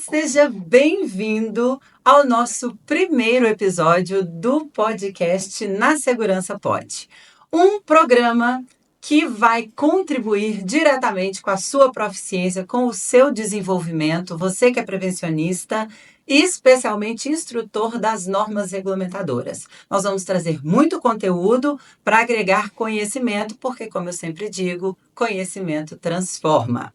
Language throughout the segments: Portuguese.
Seja bem-vindo ao nosso primeiro episódio do podcast Na Segurança Pode. Um programa que vai contribuir diretamente com a sua proficiência, com o seu desenvolvimento, você que é prevencionista e especialmente instrutor das normas regulamentadoras. Nós vamos trazer muito conteúdo para agregar conhecimento, porque, como eu sempre digo, conhecimento transforma.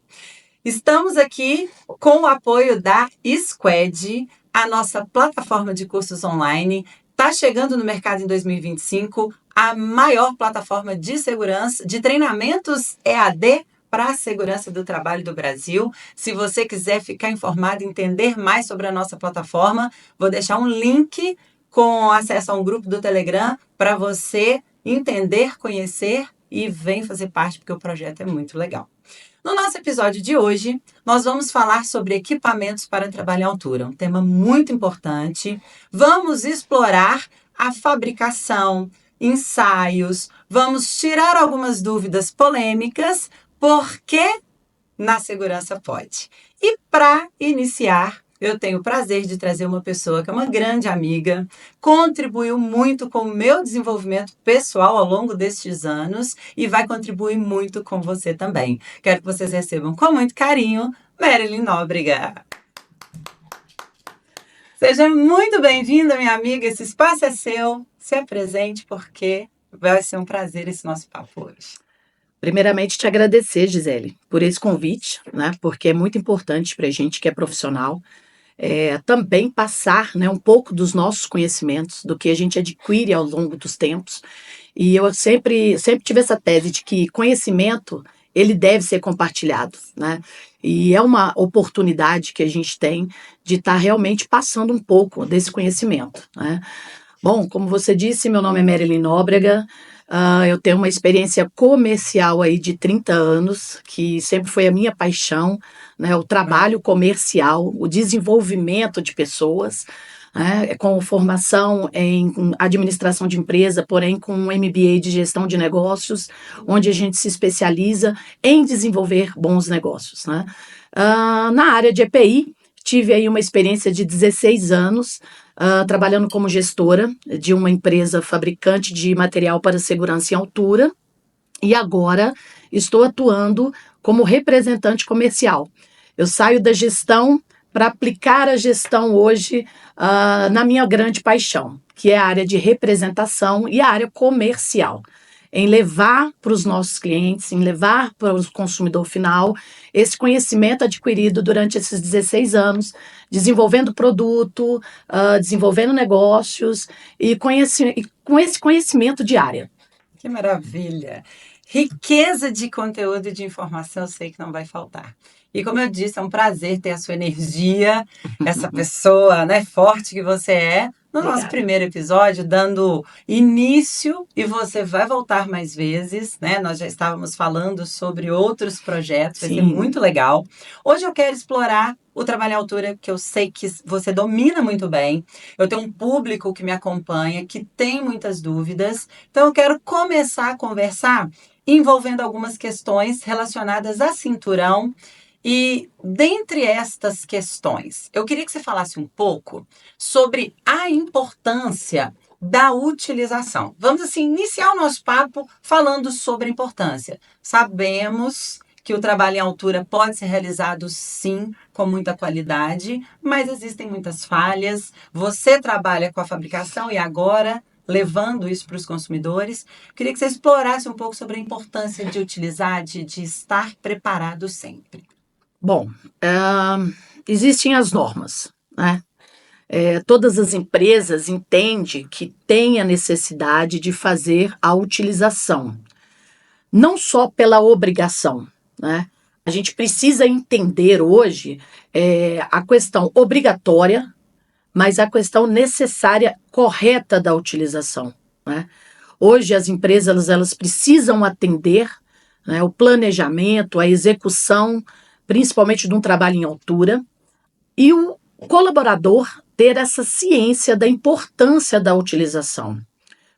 Estamos aqui com o apoio da Squad, a nossa plataforma de cursos online. Está chegando no mercado em 2025 a maior plataforma de segurança, de treinamentos EAD para a segurança do trabalho do Brasil. Se você quiser ficar informado e entender mais sobre a nossa plataforma, vou deixar um link com acesso a um grupo do Telegram para você entender, conhecer e vem fazer parte, porque o projeto é muito legal. No nosso episódio de hoje, nós vamos falar sobre equipamentos para trabalho em altura, um tema muito importante. Vamos explorar a fabricação, ensaios, vamos tirar algumas dúvidas polêmicas, porque na segurança pode. E para iniciar, eu tenho o prazer de trazer uma pessoa que é uma grande amiga, contribuiu muito com o meu desenvolvimento pessoal ao longo destes anos e vai contribuir muito com você também. Quero que vocês recebam com muito carinho Marilyn Nóbrega. Seja muito bem-vinda, minha amiga. Esse espaço é seu. Se apresente, porque vai ser um prazer esse nosso papo hoje. Primeiramente, te agradecer, Gisele, por esse convite, né? Porque é muito importante para a gente que é profissional também passar, né, um pouco dos nossos conhecimentos, do que a gente adquire ao longo dos tempos. E eu sempre tive essa tese de que conhecimento, ele deve ser compartilhado, né? E é uma oportunidade que a gente tem de estar realmente passando um pouco desse conhecimento, né? Bom, como você disse, meu nome é Marilyn Nóbrega. Eu tenho uma experiência comercial aí de 30 anos, que sempre foi a minha paixão, né? O trabalho comercial, o desenvolvimento de pessoas, né? Com formação em administração de empresa, porém com um MBA de gestão de negócios, onde a gente se especializa em desenvolver bons negócios, né? Na área de EPI, tive aí uma experiência de 16 anos, trabalhando como gestora de uma empresa fabricante de material para segurança em altura, e agora estou atuando como representante comercial. Eu saio da gestão para aplicar a gestão hoje na minha grande paixão, que é a área de representação e a área comercial, em levar para os nossos clientes, em levar para o consumidor final esse conhecimento adquirido durante esses 16 anos, desenvolvendo produto, desenvolvendo negócios e com esse conhecimento de área. Que maravilha! Riqueza de conteúdo e de informação, eu sei que não vai faltar. E como eu disse, é um prazer ter a sua energia, essa pessoa, né, forte que você é, no nosso primeiro episódio, dando início, e você vai voltar mais vezes, né? Nós já estávamos falando sobre outros projetos, vai ser muito legal. Hoje eu quero explorar o trabalho à altura, que eu sei que você domina muito bem. Eu tenho um público que me acompanha, que tem muitas dúvidas. Então eu quero começar a conversar envolvendo algumas questões relacionadas a cinturão. E dentre estas questões, eu queria que você falasse um pouco sobre a importância da utilização. Vamos, assim, iniciar o nosso papo falando sobre a importância. Sabemos que o trabalho em altura pode ser realizado, sim, com muita qualidade, mas existem muitas falhas. Você trabalha com a fabricação e agora levando isso para os consumidores. Queria que você explorasse um pouco sobre a importância de utilizar, de estar preparado sempre. Bom, existem as normas, né? Todas as empresas entendem que tem a necessidade de fazer a utilização, não só pela obrigação, né? A gente precisa entender hoje a questão obrigatória, mas a questão necessária, correta da utilização, né? Hoje as empresas elas precisam atender, né, o planejamento, a execução, principalmente de um trabalho em altura, e o colaborador ter essa ciência da importância da utilização.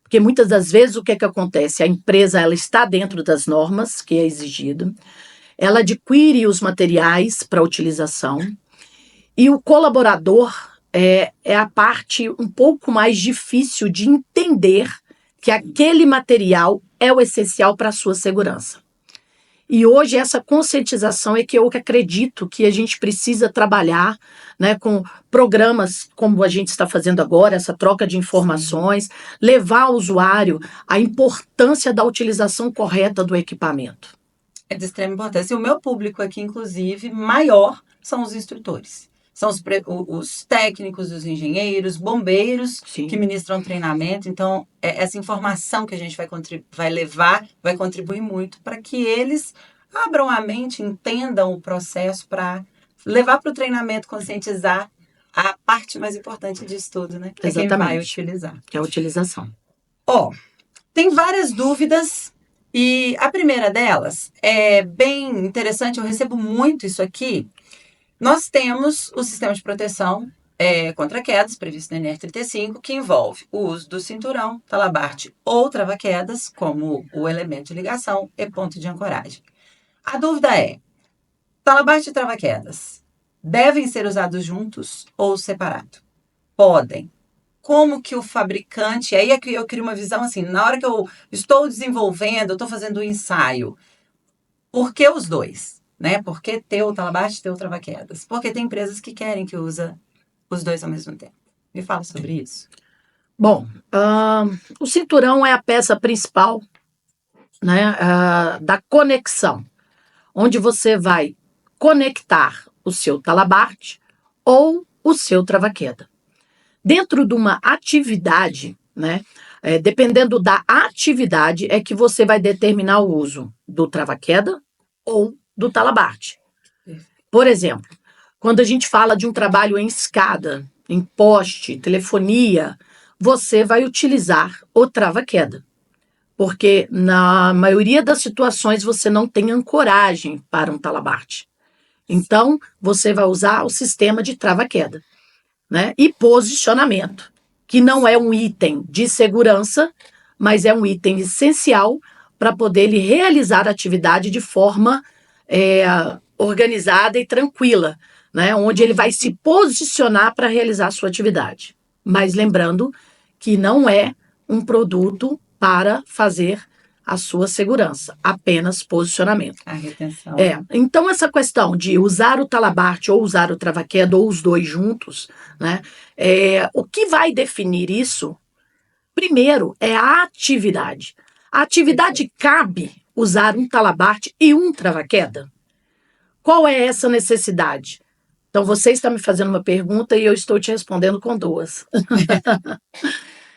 Porque muitas das vezes o que acontece? A empresa ela está dentro das normas que é exigido, ela adquire os materiais para utilização, E o colaborador é a parte um pouco mais difícil de entender que aquele material é o essencial para a sua segurança. E hoje essa conscientização é que eu acredito que a gente precisa trabalhar, né, com programas como a gente está fazendo agora, essa troca de informações, levar ao usuário a importância da utilização correta do equipamento. É de extrema importância. E o meu público aqui, inclusive, maior, são os instrutores. São os técnicos, os engenheiros, bombeiros Sim. que ministram treinamento. Então, essa informação que a gente vai levar vai contribuir muito para que eles abram a mente, entendam o processo para levar para o treinamento, conscientizar a parte mais importante disso tudo, né? Que é quem vai utilizar. Que é a utilização. Tem várias dúvidas. E a primeira delas é bem interessante, eu recebo muito isso aqui. Nós temos o sistema de proteção contra quedas, previsto na NR35, que envolve o uso do cinturão, talabarte ou trava-quedas, como o elemento de ligação e ponto de ancoragem. A dúvida é, talabarte e trava-quedas devem ser usados juntos ou separados? Podem. Como que o fabricante... Aí é que eu queria uma visão assim, na hora que eu estou desenvolvendo, eu estou fazendo o ensaio, por que os dois? Né? Por que ter o talabarte e ter o trava-quedas? Porque tem empresas que querem que usa os dois ao mesmo tempo. Me fala sobre isso. Bom, o cinturão é a peça principal, né, da conexão, onde você vai conectar o seu talabarte ou o seu trava-queda. Dentro de uma atividade, né, dependendo da atividade, é que você vai determinar o uso do trava-queda ou do talabarte. Por exemplo, quando a gente fala de um trabalho em escada, em poste, telefonia, você vai utilizar o trava-queda. Porque na maioria das situações você não tem ancoragem para um talabarte. Então, você vai usar o sistema de trava-queda. Né? E posicionamento, que não é um item de segurança, mas é um item essencial para poder ele realizar a atividade de forma organizada e tranquila, né? Onde ele vai se posicionar para realizar a sua atividade. Mas lembrando que não é um produto para fazer a sua segurança, apenas posicionamento. A retenção. Então, essa questão de usar o talabarte ou usar o trava-queda ou os dois juntos, né, o que vai definir isso, primeiro, é a atividade. A atividade cabe usar um talabarte e um trava-queda? Qual é essa necessidade? Então, você está me fazendo uma pergunta e eu estou te respondendo com duas.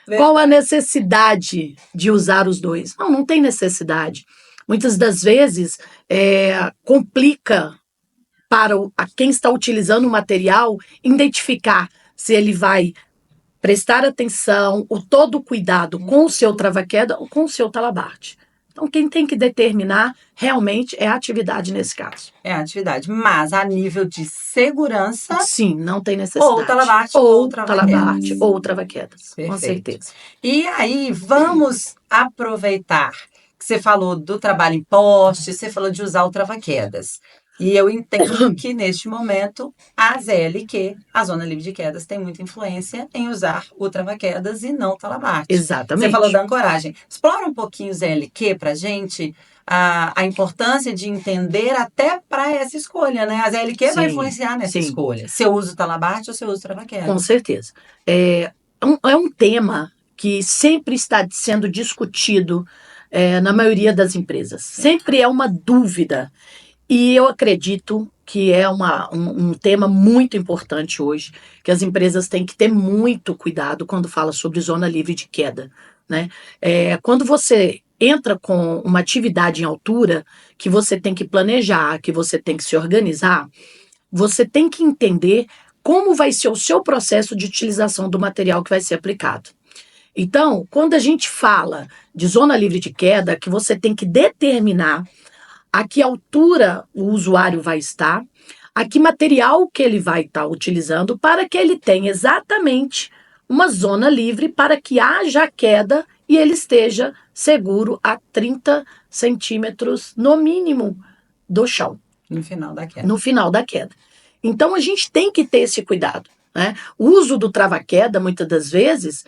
Qual a necessidade de usar os dois? Não tem necessidade. Muitas das vezes complica para quem está utilizando o material identificar se ele vai prestar atenção, todo o cuidado com o seu trava-queda ou com o seu talabarte. Então, quem tem que determinar realmente é a atividade nesse caso. É a atividade, mas a nível de segurança... Sim, não tem necessidade. Ou talabarte ou talabarte ou trava-quedas, com certeza. E aí, vamos aproveitar que você falou do trabalho em poste, você falou de usar o trava-quedas. E eu entendo que, neste momento, a ZLQ, a Zona Livre de Quedas, tem muita influência em usar o trava-quedas e não o talabarte. Exatamente. Você falou da ancoragem. Explora um pouquinho o ZLQ para a gente, a importância de entender até para essa escolha, né? A ZLQ vai influenciar nessa escolha. Se eu uso o talabarte ou se eu uso o trava-quedas. Com certeza. É um tema que sempre está sendo discutido na maioria das empresas. Sempre é uma dúvida. E eu acredito que é um tema muito importante hoje, que as empresas têm que ter muito cuidado quando fala sobre zona livre de queda, né? Quando você entra com uma atividade em altura, que você tem que planejar, que você tem que se organizar, você tem que entender como vai ser o seu processo de utilização do material que vai ser aplicado. Então, quando a gente fala de zona livre de queda, que você tem que determinar a que altura o usuário vai estar, a que material que ele vai estar utilizando para que ele tenha exatamente uma zona livre para que haja queda e ele esteja seguro a 30 centímetros, no mínimo, do chão. No final da queda. No final da queda. Então, a gente tem que ter esse cuidado, né? O uso do trava-queda, muitas das vezes,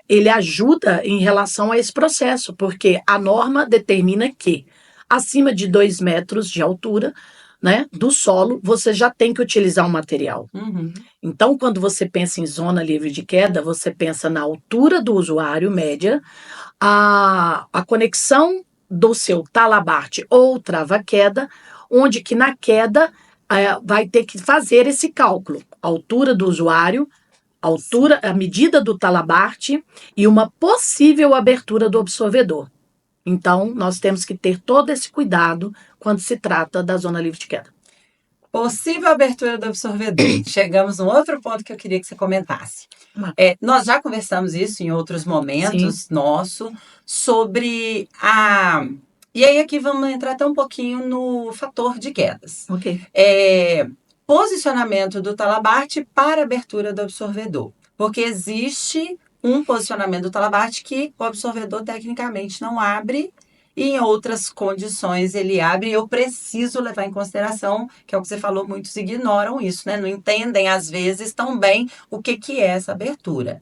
ele ajuda em relação a esse processo, porque a norma determina que acima de 2 metros de altura, né, do solo, você já tem que utilizar um material. Uhum. Então, quando você pensa em zona livre de queda, você pensa na altura do usuário média, a conexão do seu talabarte ou trava-queda, onde que na queda vai ter que fazer esse cálculo. A altura do usuário, a medida do talabarte e uma possível abertura do absorvedor. Então, nós temos que ter todo esse cuidado quando se trata da zona livre de queda. Possível abertura do absorvedor. Chegamos a um outro ponto que eu queria que você comentasse. Nós já conversamos isso em outros momentos sobre a... E aí aqui vamos entrar até um pouquinho no fator de quedas. Ok. Posicionamento do talabarte para abertura do absorvedor. Porque existe um posicionamento do talabarte que o absorvedor tecnicamente não abre e em outras condições ele abre. E eu preciso levar em consideração, que é o que você falou, muitos ignoram isso, né? Não entendem, às vezes, tão bem o que é essa abertura.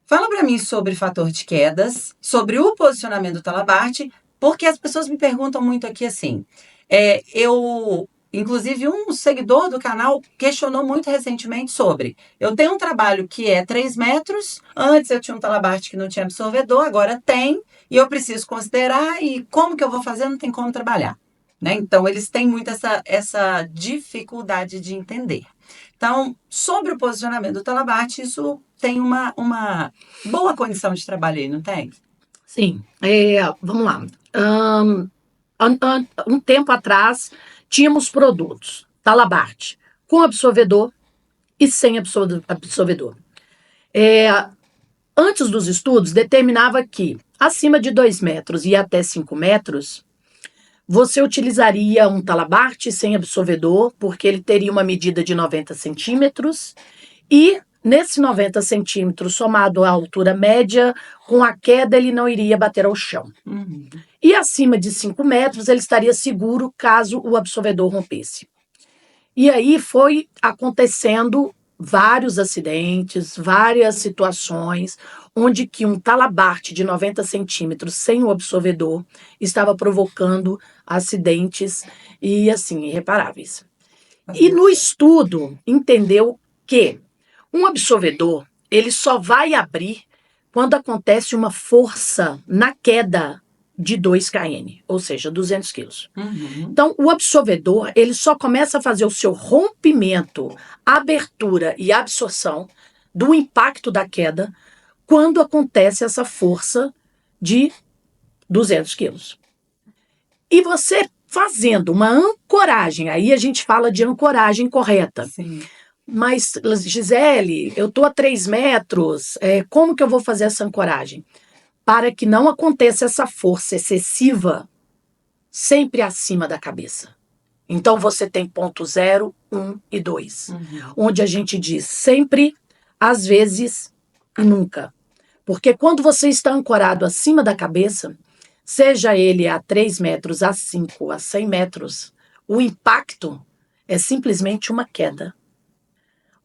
Fala para mim sobre fator de quedas, sobre o posicionamento do talabarte, porque as pessoas me perguntam muito aqui assim, inclusive um seguidor do canal questionou muito recentemente sobre, eu tenho um trabalho que é 3 metros, antes eu tinha um talabarte que não tinha absorvedor, agora tem, e eu preciso considerar, e como que eu vou fazer? Não tem como trabalhar. Né? Então, eles têm muito essa dificuldade de entender. Então, sobre o posicionamento do talabarte, isso tem uma boa condição de trabalho aí, não tem? Sim. Vamos lá. Um tempo atrás, tínhamos produtos talabarte com absorvedor e sem absorvedor. Antes dos estudos, determinava que acima de 2 metros e até 5 metros, você utilizaria um talabarte sem absorvedor, porque ele teria uma medida de 90 centímetros e nesse 90 centímetros, somado à altura média, com a queda ele não iria bater ao chão. Uhum. E acima de 5 metros ele estaria seguro caso o absorvedor rompesse. E aí foi acontecendo vários acidentes, várias situações, onde que um talabarte de 90 centímetros sem o absorvedor estava provocando acidentes e, assim, irreparáveis. E no estudo entendeu que um absorvedor, ele só vai abrir quando acontece uma força na queda de 2 kN, ou seja, 200 quilos. Uhum. Então, o absorvedor, ele só começa a fazer o seu rompimento, abertura e absorção do impacto da queda quando acontece essa força de 200 quilos. E você fazendo uma ancoragem, aí a gente fala de ancoragem correta. Sim. Mas, Gisele, eu estou a 3 metros, como que eu vou fazer essa ancoragem? Para que não aconteça essa força excessiva sempre acima da cabeça. Então, você tem ponto 0, 1 e 2, onde a gente diz sempre, às vezes e nunca. Porque quando você está ancorado acima da cabeça, seja ele a 3 metros, a 5, a 100 metros, o impacto é simplesmente uma queda.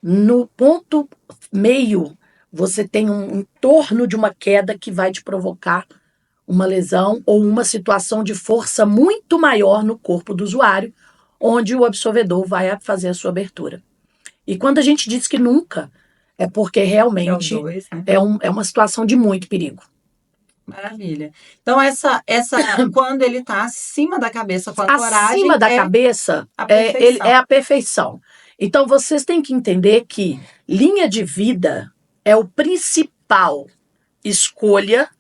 No ponto meio, você tem um entorno de uma queda que vai te provocar uma lesão ou uma situação de força muito maior no corpo do usuário, onde o absorvedor vai fazer a sua abertura. E quando a gente diz que nunca, é porque realmente dois, né? é uma situação de muito perigo. Maravilha. Então, quando ele está acima da cabeça com a coragem, acima da cabeça é a perfeição. Então, vocês têm que entender que linha de vida é o principal escolha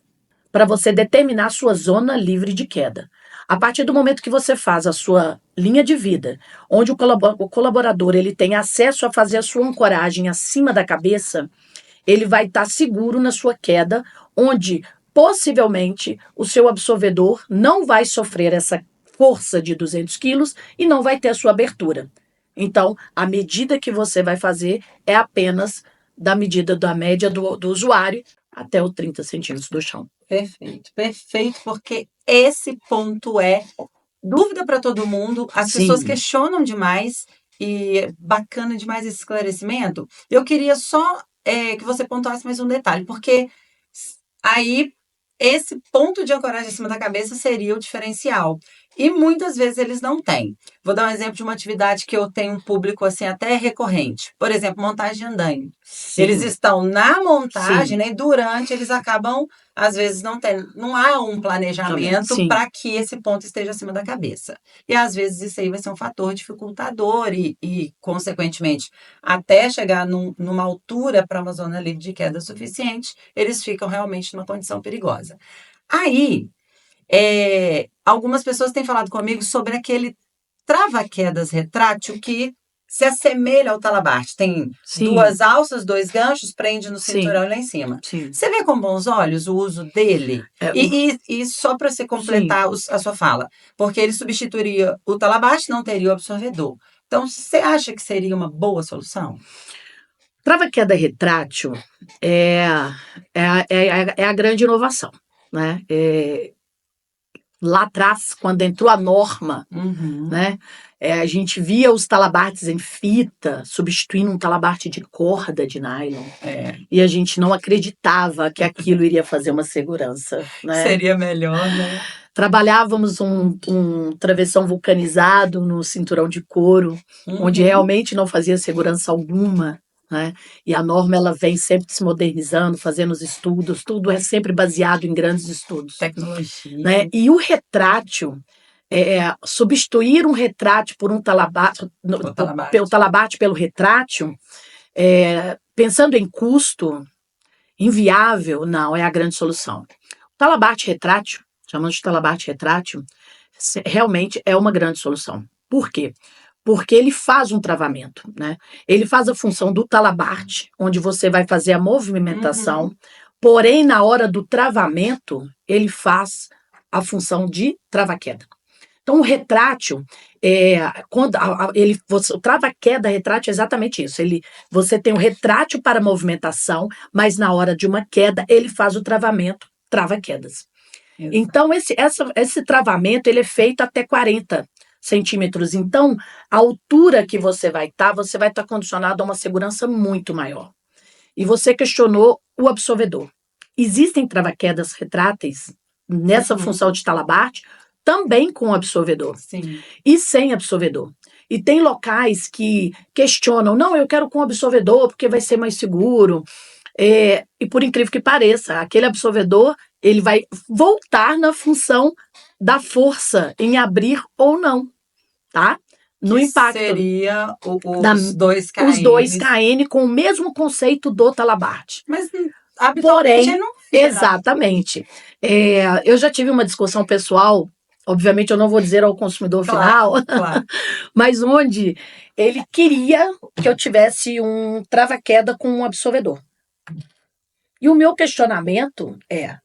para você determinar a sua zona livre de queda. A partir do momento que você faz a sua linha de vida, onde o colaborador ele tem acesso a fazer a sua ancoragem acima da cabeça, ele vai estar seguro na sua queda, onde possivelmente o seu absorvedor não vai sofrer essa força de 200 quilos e não vai ter a sua abertura. Então, a medida que você vai fazer é apenas da medida da média do usuário até os 30 centímetros do chão. Perfeito, perfeito, porque esse ponto é dúvida para todo mundo. As pessoas questionam demais e bacana demais esse esclarecimento. Eu queria só que você pontuasse mais um detalhe, porque aí esse ponto de ancoragem acima da cabeça seria o diferencial. E muitas vezes eles não têm. Vou dar um exemplo de uma atividade que eu tenho um público assim até recorrente. Por exemplo, montagem de andaime. Eles Sim, estão na montagem, sim, né? E durante eles acabam, às vezes, não há um também, planejamento sim. para que esse ponto esteja acima da cabeça. E às vezes isso aí vai ser um fator dificultador consequentemente, até chegar numa altura para uma zona livre de queda suficiente, eles ficam realmente numa condição perigosa. Aí, algumas pessoas têm falado comigo sobre aquele trava-quedas retrátil que se assemelha ao talabarte. Tem Sim, duas alças, dois ganchos, prende no sim, cinturão e lá em cima. sim. Você vê com bons olhos o uso dele? É, E só para você sim. completar a sua fala, porque ele substituiria o talabarte, não teria o absorvedor. Então, você acha que seria uma boa solução? Trava-queda retrátil é, é a grande inovação, né? Lá atrás, quando entrou a norma, Uhum. né? A gente via os talabartes em fita substituindo um talabarte de corda de nylon É, e a gente não acreditava que aquilo iria fazer uma segurança, né? seria melhor, né? Trabalhávamos um travessão vulcanizado no cinturão de couro, onde Uhum. realmente não fazia segurança alguma, né? E a norma ela vem sempre se modernizando, fazendo os estudos, tudo é sempre baseado em grandes estudos, né? Tecnologia, E o retrátil, substituir um retrátil por um talabarte, o pelo talabarte. talabarte pelo retrátil, pensando em custo, inviável, não é a grande solução. O talabarte retrátil, chamamos de talabarte retrátil, realmente é uma grande solução. Por quê? Porque ele faz um travamento, né? Ele faz a função do talabarte, onde você vai fazer a movimentação, Uhum. porém, na hora do travamento, ele faz a função de trava-queda. Então, o retrátil, quando o trava-queda retrátil é exatamente isso. Você tem o retrátil para movimentação, mas na hora de uma queda, ele faz o travamento, trava-quedas. Exato. Então, esse travamento ele é feito até 40 centímetros. Então, a altura que você vai estar condicionado a uma segurança muito maior. E você questionou o absorvedor. Existem trava-quedas retráteis nessa função Uhum. de talabarte, também com absorvedor Sim. e sem absorvedor. E tem locais que questionam, não, eu quero com absorvedor porque vai ser mais seguro. E por incrível que pareça, aquele absorvedor ele vai voltar na função da força em abrir ou não, tá? No Que impacto. seria Da, os dois os dois KNs. KN com o mesmo conceito do talabarte. Mas habitualmente Porém, ele não vai gerar. exatamente. Eu já tive uma discussão pessoal, obviamente eu não vou dizer ao consumidor Claro, final, claro. mas onde ele queria que eu tivesse um trava-queda com um absorvedor. E o meu questionamento é: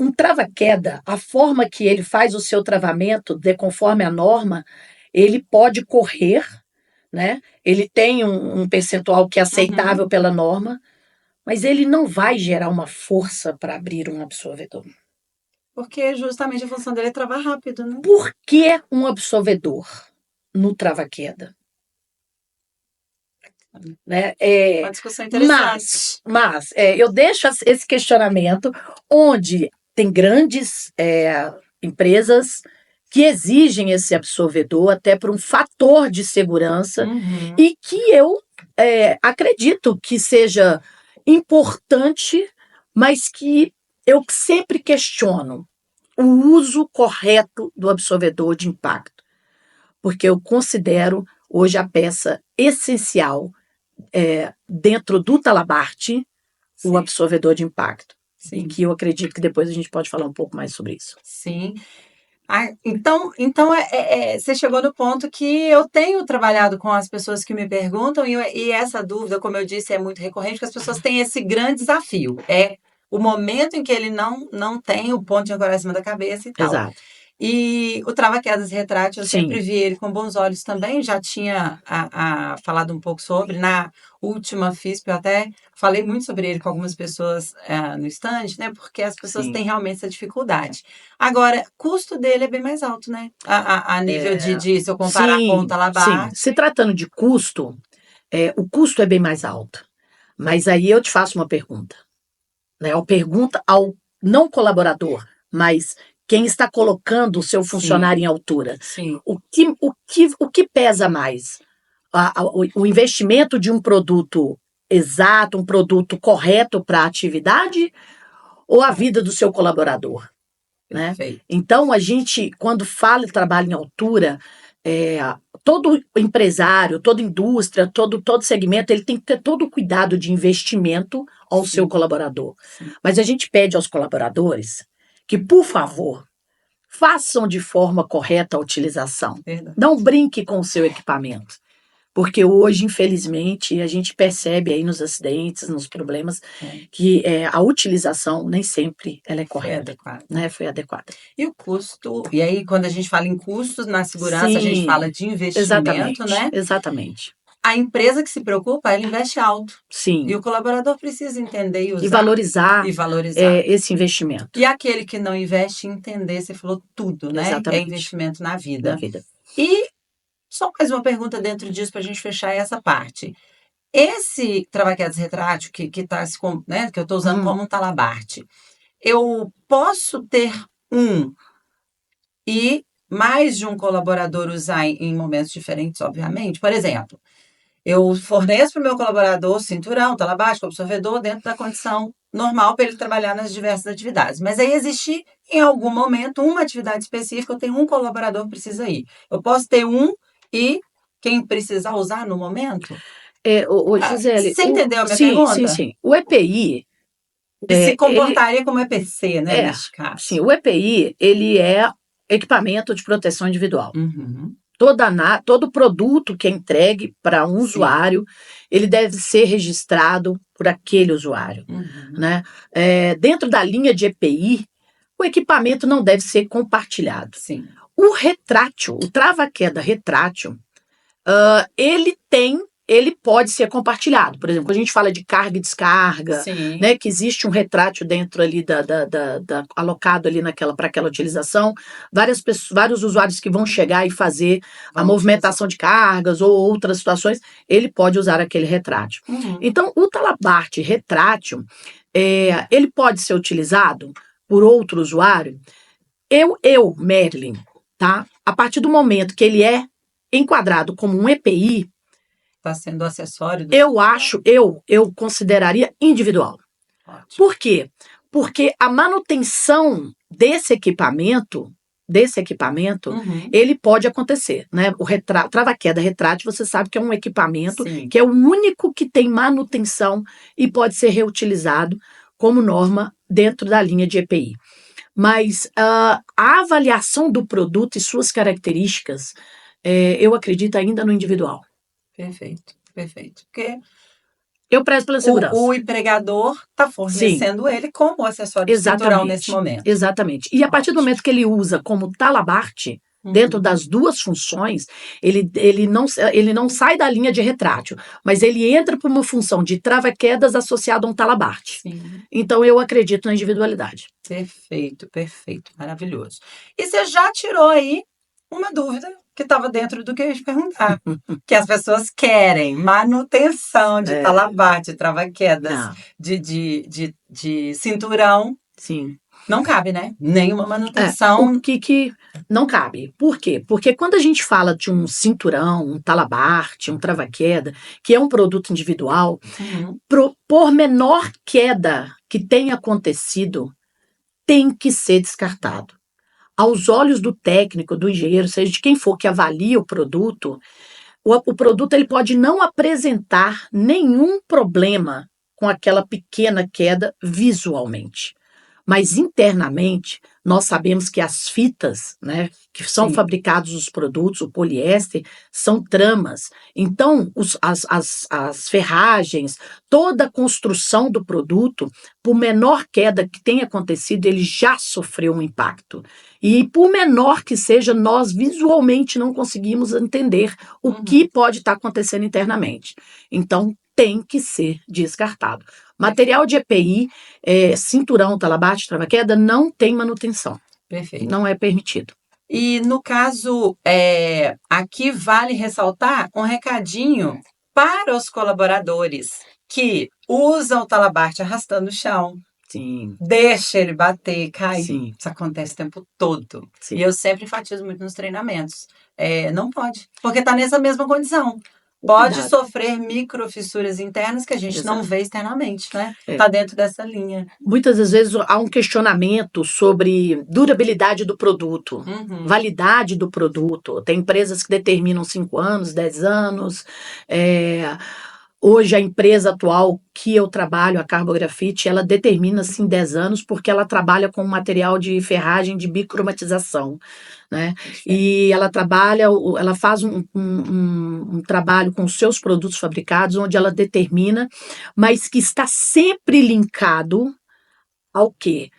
um trava-queda, a forma que ele faz o seu travamento, de conforme a norma, ele pode correr, né? Ele tem um percentual que é Uhum. aceitável pela norma, mas ele não vai gerar uma força para abrir um absorvedor. Porque justamente a função dele é travar rápido, né? Por que um absorvedor no trava-queda? Né? Uma discussão interessante. Eu deixo esse questionamento onde tem grandes empresas que exigem esse absorvedor até por um fator de segurança Uhum. e que eu acredito que seja importante, mas que eu sempre questiono o uso correto do absorvedor de impacto, porque eu considero hoje a peça essencial dentro do talabarte o Sim, absorvedor de impacto. E sim, que eu acredito que depois a gente pode falar um pouco mais sobre isso. sim. Então você chegou no ponto que eu tenho trabalhado com as pessoas que me perguntam, e essa dúvida, como eu disse, é muito recorrente, porque as pessoas têm esse grande desafio. É o momento em que ele não tem o ponto de ancoragem em cima da cabeça e tal. Exato. E o Trava-Quedas Retrátil, eu Sim. sempre vi ele com bons olhos também, já tinha falado um pouco sobre, na última FISP eu até falei muito sobre ele com algumas pessoas no stand, né, porque as pessoas Sim. têm realmente essa dificuldade. Agora, o custo dele é bem mais alto, né, a nível de se eu comparar com o Sim. Talabarte. Se tratando de custo, o custo é bem mais alto. Mas aí eu te faço uma pergunta, né? Uma pergunta ao não colaborador, mas quem está colocando o seu funcionário em altura. Sim. O que pesa mais? O investimento de um produto exato, um produto correto para a atividade ou a vida do seu colaborador? Né? Perfeito. Então, a gente, quando fala em trabalho em altura, todo empresário, toda indústria, todo segmento, ele tem que ter todo o cuidado de investimento ao Sim. seu colaborador. Sim. Mas a gente pede aos colaboradores que, por favor, façam de forma correta a utilização. Verdade. Não brinque com o seu equipamento. Porque hoje, infelizmente, a gente percebe aí nos acidentes, nos problemas, que a utilização nem sempre ela é correta. Foi adequada. E o custo, e aí quando a gente fala em custos na segurança, a gente fala de investimento, né? Exatamente. A empresa que se preocupa, ela investe alto. Sim. E o colaborador precisa entender e usar. E valorizar esse investimento. E aquele que não investe, entender, você falou tudo, né? Exatamente. É investimento na vida. Na vida. E só mais uma pergunta dentro disso para a gente fechar essa parte. Esse Trava-Quedas Retrátil que tá né, que eu estou usando como um Talabarte, eu posso ter e mais de um colaborador usar em momentos diferentes, obviamente. Por exemplo, eu forneço para o meu colaborador cinturão, Talabarte, absorvedor, dentro da condição normal para ele trabalhar nas diversas atividades. Mas aí existe, em algum momento, uma atividade específica, eu tenho um colaborador que precisa ir. Eu posso ter e quem precisar usar no momento? Gisele, você entendeu a minha pergunta? Sim. O EPI... se comportaria como EPC, né, neste caso. Sim, o EPI, ele é equipamento de proteção individual. Uhum. Todo produto que é entregue para um usuário, ele deve ser registrado por aquele usuário. Né? Dentro da linha de EPI, o equipamento não deve ser compartilhado. Sim. O retrátil, o trava-queda retrátil, ele pode ser compartilhado. Por exemplo, quando a gente fala de carga e descarga, né, que existe um retrátil dentro ali alocado ali para aquela utilização, vários usuários que vão chegar e fazer a movimentação de cargas ou outras situações, ele pode usar aquele retrátil. Então, o Talabarte retrátil, ele pode ser utilizado por outro usuário. Marilyn, tá? A partir do momento que ele é enquadrado como um EPI, está sendo acessório do eu consideraria individual. Ótimo. Por quê? Porque a manutenção desse equipamento, ele pode acontecer, né? O trava-queda retrátil, você sabe que é um equipamento que é o único que tem manutenção e pode ser reutilizado como norma dentro da linha de EPI. Mas a avaliação do produto e suas características, eu acredito ainda no individual. Perfeito. Porque eu prezo pela segurança. O empregador está fornecendo ele como acessório de cinturão nesse momento. Exatamente. E a partir do momento que ele usa como Talabarte, dentro das duas funções, ele não sai da linha de retrátil, mas ele entra para uma função de trava-quedas associado a um Talabarte. Então, eu acredito na individualidade. Perfeito. Maravilhoso. E você já tirou aí uma dúvida que estava dentro do que eu ia te perguntar. Que as pessoas querem manutenção de Talabarte, trava-quedas, de cinturão. Sim. Não cabe, né? Nenhuma manutenção. O que não cabe? Por quê? Porque quando a gente fala de um cinturão, um Talabarte, um trava-queda, que é um produto individual, por menor queda que tenha acontecido, tem que ser descartado. Aos olhos do técnico, do engenheiro, seja de quem for que avalia o produto, o produto ele pode não apresentar nenhum problema com aquela pequena queda visualmente. Mas internamente, nós sabemos que as fitas, né, que são Sim. fabricados os produtos, o poliéster, são tramas. Então, as ferragens, toda a construção do produto, por menor queda que tenha acontecido, ele já sofreu um impacto. E por menor que seja, nós visualmente não conseguimos entender o que pode estar acontecendo internamente. Então, tem que ser descartado. Material de EPI, cinturão, talabarte, trava-queda, não tem manutenção. Perfeito. Não é permitido. E no caso, aqui vale ressaltar um recadinho para os colaboradores que usam o talabarte arrastando o chão. Sim. Deixa ele bater, cair. Sim. Isso acontece o tempo todo. Sim. E eu sempre enfatizo muito nos treinamentos. Não pode, porque está nessa mesma condição. Pode Cuidado. sofrer microfissuras internas que a gente não Exato. vê externamente, né? Está dentro dessa linha. Muitas das vezes há um questionamento sobre durabilidade do produto, validade do produto. Tem empresas que determinam 5 anos, 10 anos. Hoje, a empresa atual que eu trabalho, a Carbografite, ela determina, sim, 10 anos, porque ela trabalha com material de ferragem de bicromatização, né? E ela faz um trabalho com os seus produtos fabricados, onde ela determina, mas que está sempre linkado ao quê?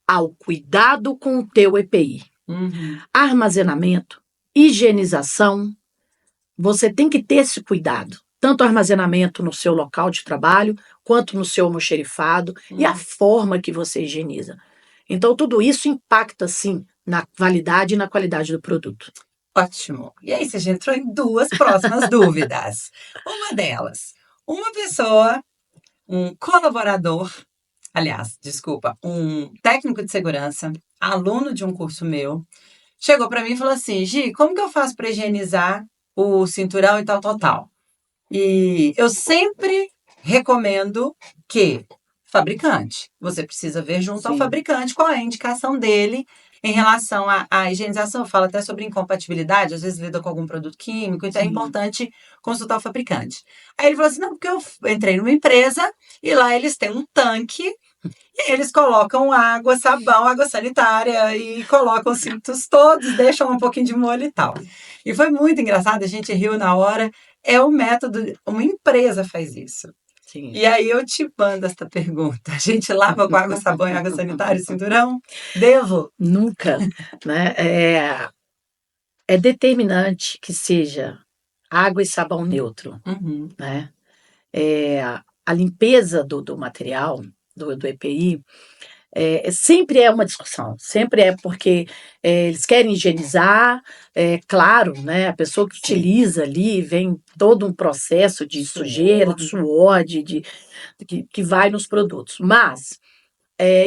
Ao cuidado com o teu EPI. Armazenamento, higienização, você tem que ter esse cuidado. Tanto o armazenamento no seu local de trabalho, quanto no seu almoxerifado, e a forma que você higieniza. Então, tudo isso impacta, sim, na validade e na qualidade do produto. Ótimo. E aí, você já entrou em 2 próximas dúvidas. Uma delas, uma pessoa, um colaborador, um técnico de segurança, aluno de um curso meu, chegou para mim e falou assim: Gi, como que eu faço para higienizar o cinturão e tal, tal, tal? E eu sempre recomendo que fabricante, você precisa ver junto ao fabricante qual é a indicação dele em relação à higienização. Fala até sobre incompatibilidade, às vezes lida com algum produto químico, então é importante consultar o fabricante. Aí ele falou assim: não, porque eu entrei numa empresa e lá eles têm um tanque e eles colocam água, sabão, água sanitária e colocam os cintos todos, deixam um pouquinho de molho e tal. E foi muito engraçado, a gente riu na hora. É o método, uma empresa faz isso. Sim. E aí eu te mando esta pergunta. A gente lava com água, sabão e água sanitária e cinturão? Devo? Nunca, né? É determinante que seja água e sabão neutro, né? A limpeza do material, do EPI, sempre é uma discussão, sempre é porque eles querem higienizar, claro, né? A pessoa que utiliza ali vem todo um processo de sujeira, de suor, que vai nos produtos. Mas,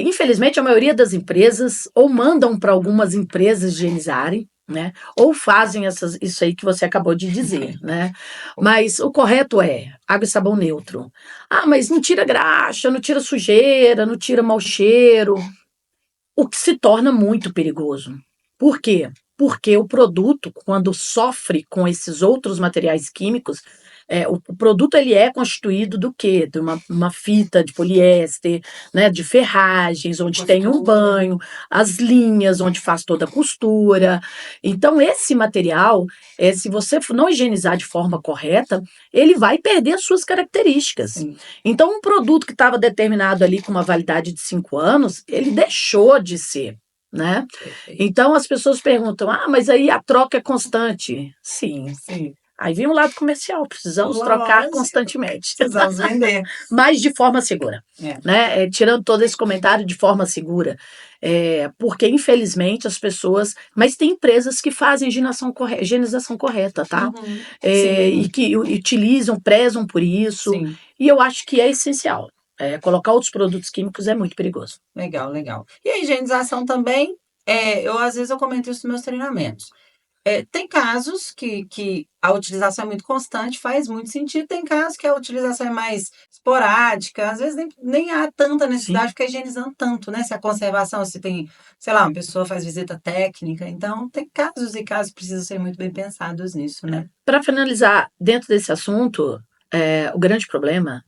infelizmente, a maioria das empresas ou mandam para algumas empresas higienizarem, né? Ou fazem isso aí que você acabou de dizer, né? Mas o correto é água e sabão neutro. Ah, mas não tira graxa, não tira sujeira, não tira mau cheiro. O que se torna muito perigoso. Por quê? Porque o produto, quando sofre com esses outros materiais químicos, o produto ele é constituído do quê? De uma fita de poliéster, né, de ferragens, onde tem um banho, as linhas, onde faz toda a costura. Então, esse material, se você não higienizar de forma correta, ele vai perder as suas características. Sim. Então, um produto que estava determinado ali com uma validade de 5 anos, ele deixou de ser, né? Então, as pessoas perguntam, mas aí a troca é constante. Sim. Aí vem o lado comercial, precisamos trocar constantemente. Precisamos vender. Mas de forma segura, né? Tirando todo esse comentário de forma segura, porque infelizmente as pessoas, mas tem empresas que fazem higienização correta, tá? E que utilizam, prezam por isso, e eu acho que é essencial. Colocar outros produtos químicos é muito perigoso. Legal, legal. E a higienização também, às vezes eu comento isso nos meus treinamentos. Tem casos que a utilização é muito constante, faz muito sentido. Tem casos que a utilização é mais esporádica, às vezes nem há tanta necessidade de ficar higienizando tanto, né? Se a conservação, se tem, sei lá, uma pessoa faz visita técnica. Então, tem casos e casos que precisam ser muito bem pensados nisso, né? Para finalizar, dentro desse assunto, o grande problema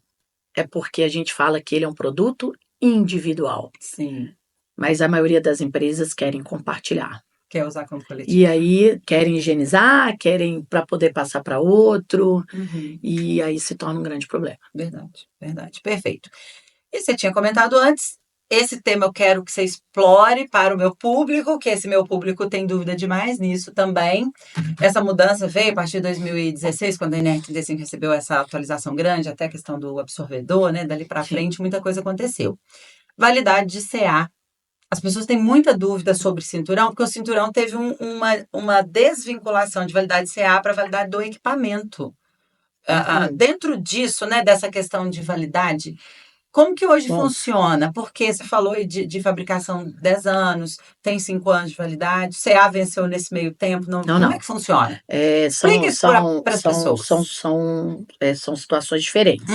é porque a gente fala que ele é um produto individual. Sim. mas a maioria das empresas querem compartilhar. Quer usar como coletivo. E aí querem higienizar, querem para poder passar para outro, e aí se torna um grande problema. Verdade, verdade. Perfeito. E você tinha comentado antes, esse tema eu quero que você explore para o meu público, que esse meu público tem dúvida demais nisso também. Essa mudança veio a partir de 2016, quando a NER 35 recebeu essa atualização grande, até a questão do absorvedor, né? Dali para frente, muita coisa aconteceu. Validade de CA. As pessoas têm muita dúvida sobre cinturão, porque o cinturão teve uma desvinculação de validade de CA para validade do equipamento. Dentro disso, né, dessa questão de validade, como que hoje funciona? Porque você falou de fabricação 10 anos, tem 5 anos de validade, CA venceu nesse meio tempo, como é que funciona? Explica isso para as pessoas. São situações diferentes.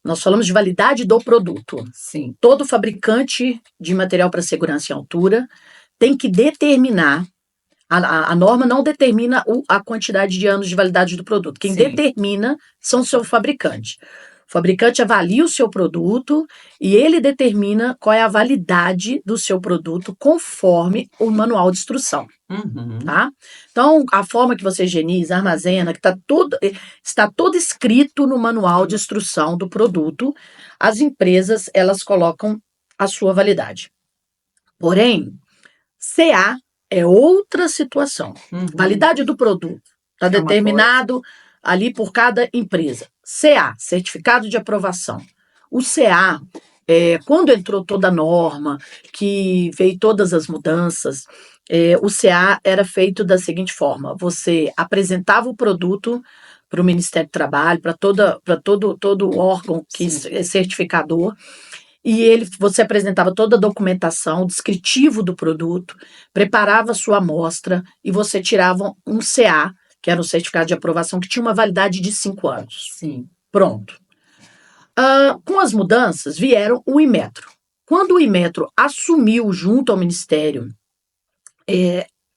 Nós falamos de validade do produto. Sim. Todo fabricante de material para segurança em altura tem que determinar, a norma não determina a quantidade de anos de validade do produto. Quem determina são o seu fabricante. O fabricante avalia o seu produto e ele determina qual é a validade do seu produto conforme o manual de instrução. Tá? Então, a forma que você higieniza, armazena, que está tudo escrito no manual de instrução do produto, as empresas, elas colocam a sua validade. Porém, CA é outra situação. Validade do produto está determinado ali por cada empresa. CA, Certificado de Aprovação. O CA, quando entrou toda a norma, que veio todas as mudanças, o CA era feito da seguinte forma: você apresentava o produto para o Ministério do Trabalho, para todo órgão que é certificador, e você apresentava toda a documentação, descritivo do produto, preparava a sua amostra e você tirava um CA, que era um certificado de aprovação, que tinha uma validade de 5 anos. Sim. Pronto. Com as mudanças, vieram o Inmetro. Quando o Inmetro assumiu junto ao Ministério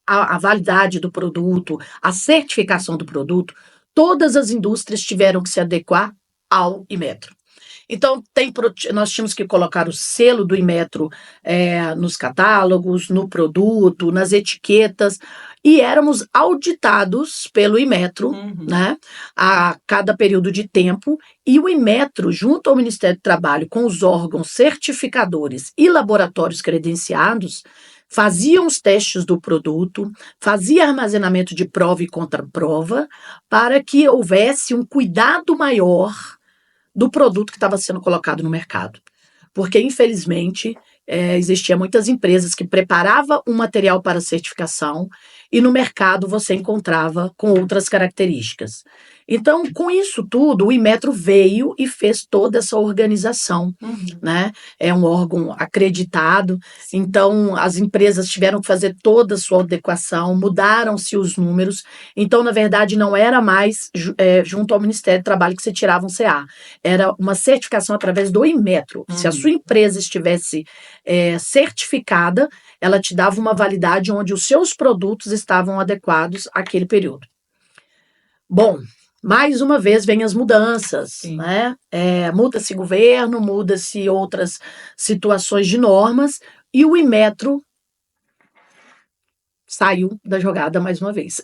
a validade do produto, a certificação do produto, todas as indústrias tiveram que se adequar ao Inmetro. Então, nós tínhamos que colocar o selo do Inmetro nos catálogos, no produto, nas etiquetas, e éramos auditados pelo Inmetro, né, a cada período de tempo, e o Inmetro, junto ao Ministério do Trabalho, com os órgãos certificadores e laboratórios credenciados, faziam os testes do produto, fazia armazenamento de prova e contraprova, para que houvesse um cuidado maior do produto que estava sendo colocado no mercado. Porque, infelizmente, existiam muitas empresas que preparavam um material para certificação e no mercado você encontrava com outras características. Então, com isso tudo, o Inmetro veio e fez toda essa organização, né? É um órgão acreditado, então as empresas tiveram que fazer toda a sua adequação, mudaram-se os números, então, na verdade, não era mais junto ao Ministério do Trabalho que você tirava um CA, era uma certificação através do Inmetro. Se a sua empresa estivesse certificada, ela te dava uma validade onde os seus produtos estavam adequados àquele período. Bom, mais uma vez vem as mudanças, né? Muda-se governo, muda-se outras situações de normas e o Inmetro saiu da jogada mais uma vez.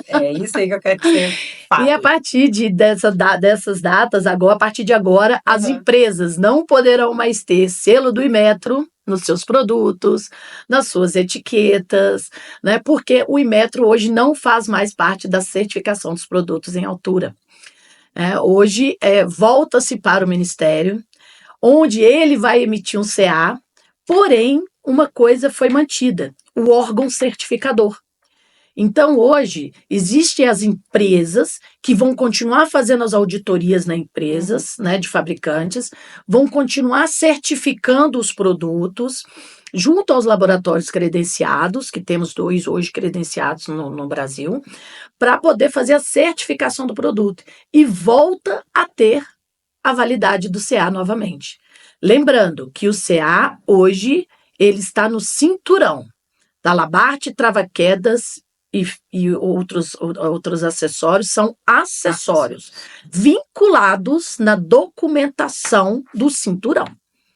É isso aí que eu quero que você fale. E a partir dessas datas, agora, a partir de agora, as empresas não poderão mais ter selo do Inmetro nos seus produtos, nas suas etiquetas, né? Porque o Inmetro hoje não faz mais parte da certificação dos produtos em altura. Hoje, volta-se para o Ministério, onde ele vai emitir um CA, porém, uma coisa foi mantida: o órgão certificador. Então, hoje, existem as empresas que vão continuar fazendo as auditorias nas empresas, né, de fabricantes, vão continuar certificando os produtos junto aos laboratórios credenciados, que temos 2 hoje credenciados no Brasil, para poder fazer a certificação do produto. E volta a ter a validade do CA novamente. Lembrando que o CA, hoje, ele está no cinturão da Labarte, trava-quedas e outros acessórios, são acessórios vinculados na documentação do cinturão.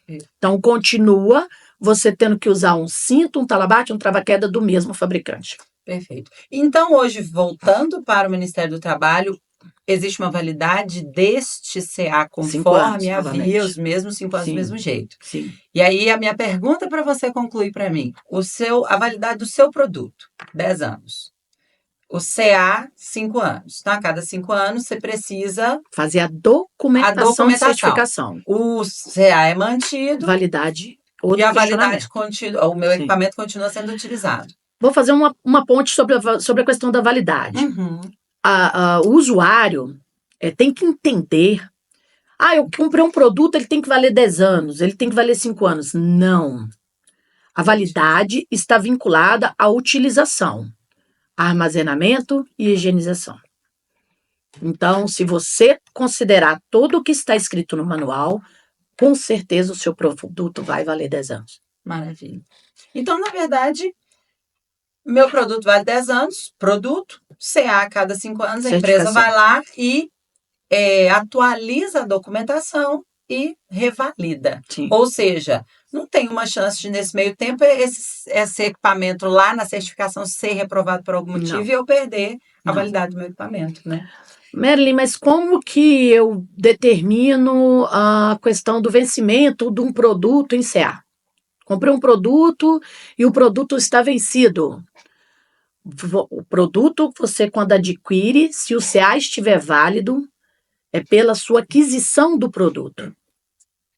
Então, continua você tendo que usar um cinto, um talabarte, um trava-queda do mesmo fabricante. Perfeito. Então, hoje, voltando para o Ministério do Trabalho, existe uma validade deste CA 5 anos, conforme havia novamente. os mesmos 5 anos do Sim, mesmo jeito. sim. E aí, a minha pergunta para você concluir para mim, a validade do seu produto, 10 anos. O CA, 5 anos. Então, a cada 5 anos, você precisa Fazer a a documentação de documentação. certificação. O CA é mantido Validade, outro e a questionamento. validade continua, o meu Sim. equipamento continua sendo utilizado. Vou fazer uma ponte sobre a questão da validade. Uhum. O usuário tem que entender. Eu comprei um produto, ele tem que valer 10 anos, ele tem que valer 5 anos. Não. A validade está vinculada à utilização, armazenamento e higienização. Então, se você considerar tudo o que está escrito no manual, com certeza o seu produto vai valer 10 anos. Maravilha. Então, na verdade, meu produto vale 10 anos, CA a cada 5 anos, a empresa vai lá e atualiza a documentação e revalida. Sim. Ou seja, não tem uma chance de, nesse meio tempo, esse equipamento lá na certificação ser reprovado por algum motivo e eu perder a validade do meu equipamento, né? Marilyn, mas como que eu determino a questão do vencimento de um produto em CA? Comprei um produto e o produto está vencido. O produto, você quando adquire, se o CA estiver válido, é pela sua aquisição do produto.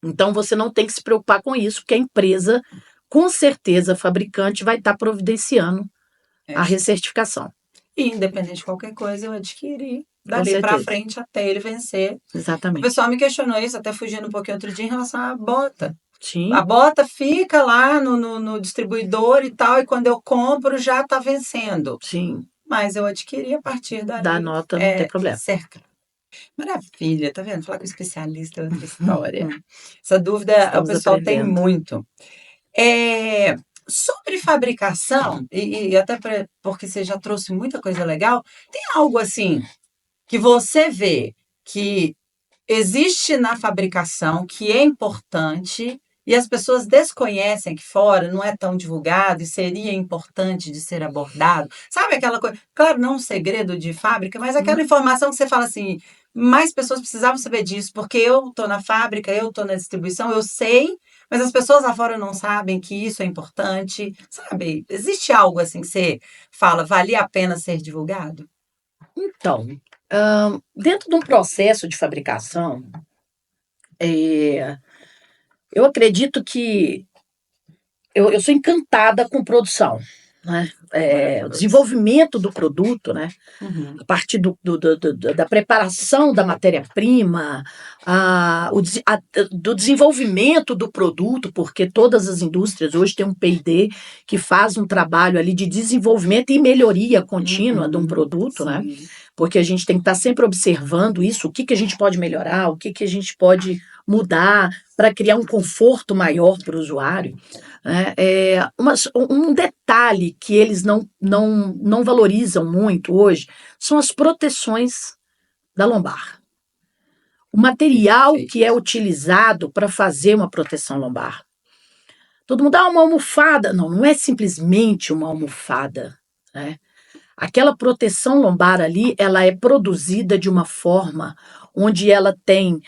Então, você não tem que se preocupar com isso, porque a empresa, com certeza, a fabricante vai estar providenciando a recertificação. E, independente de qualquer coisa, eu adquiri dali para frente até ele vencer. Exatamente. O pessoal me questionou isso, até fugindo um pouquinho outro dia, em relação à bota. Sim. A bota fica lá no distribuidor e tal, e quando eu compro já está vencendo. Sim. Mas eu adquiri a partir dali. Da nota, não tem problema. Cerca. Maravilha, tá vendo? Falar com especialista é outra história. Essa dúvida o pessoal tem muito. Sobre fabricação, e até porque você já trouxe muita coisa legal, tem algo assim que você vê que existe na fabricação que é importante e as pessoas desconhecem aqui fora, não é tão divulgado e seria importante de ser abordado? Sabe aquela coisa? Claro, não um segredo de fábrica, mas aquela informação que você fala assim, mais pessoas precisavam saber disso, porque eu estou na fábrica, eu estou na distribuição, eu sei, mas as pessoas lá fora não sabem que isso é importante, sabe? Existe algo assim que você fala, valia a pena ser divulgado? Então, dentro de um processo de fabricação, eu acredito que eu sou encantada com produção, né? O desenvolvimento do produto, né? A partir da preparação da matéria-prima, do desenvolvimento do produto, porque todas as indústrias hoje têm um P&D que faz um trabalho ali de desenvolvimento e melhoria contínua de um produto, né? Porque a gente tem que estar sempre observando isso, o que a gente pode melhorar, o que a gente pode mudar para criar um conforto maior para o usuário. Um detalhe que eles não valorizam muito hoje são as proteções da lombar. O material que é utilizado para fazer uma proteção lombar. Todo mundo dá uma almofada. Não é simplesmente uma almofada, né? Aquela proteção lombar ali, ela é produzida de uma forma onde ela tem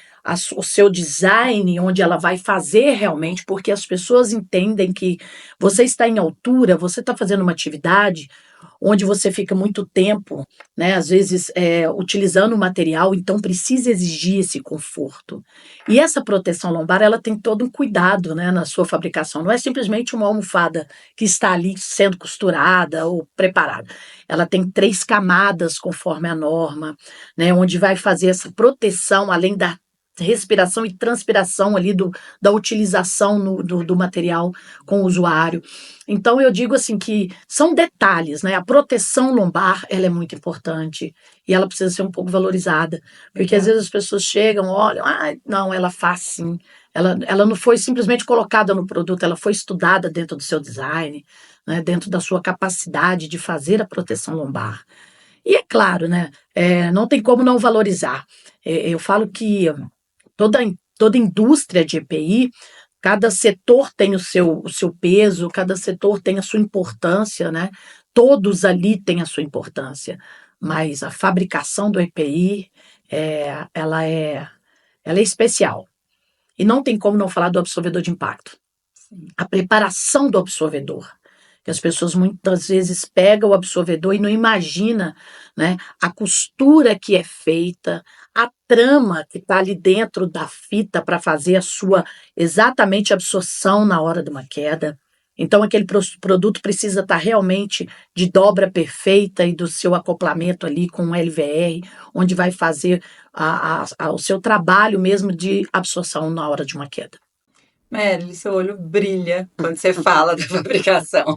o seu design, onde ela vai fazer realmente, porque as pessoas entendem que você está em altura, você está fazendo uma atividade onde você fica muito tempo, né, às vezes utilizando o material, então precisa exigir esse conforto. E essa proteção lombar, ela tem todo um cuidado, né, na sua fabricação. Não é simplesmente uma almofada que está ali sendo costurada ou preparada. Ela tem 3 camadas conforme a norma, né, onde vai fazer essa proteção, além da respiração e transpiração ali da utilização do material com o usuário. Então, eu digo assim que são detalhes, né? A proteção lombar, ela é muito importante e ela precisa ser um pouco valorizada, porque às vezes as pessoas chegam, olham, não, ela faz sim. Ela não foi simplesmente colocada no produto, ela foi estudada dentro do seu design, né? Dentro da sua capacidade de fazer a proteção lombar. E é claro, né? Não tem como não valorizar. Eu falo que toda indústria de EPI Cada setor tem o seu peso, cada setor tem a sua importância, né? Todos ali têm a sua importância, mas a fabricação do EPI, ela é especial. E não tem como não falar do absorvedor de impacto. Sim. A preparação do absorvedor. Que as pessoas muitas vezes pegam o absorvedor e não imagina, né, a costura que é feita, a trama que está ali dentro da fita para fazer a sua exatamente absorção na hora de uma queda. Então, aquele produto precisa estar realmente de dobra perfeita e do seu acoplamento ali com o LVR, onde vai fazer o seu trabalho mesmo de absorção na hora de uma queda. Merily, seu olho brilha quando você fala da fabricação.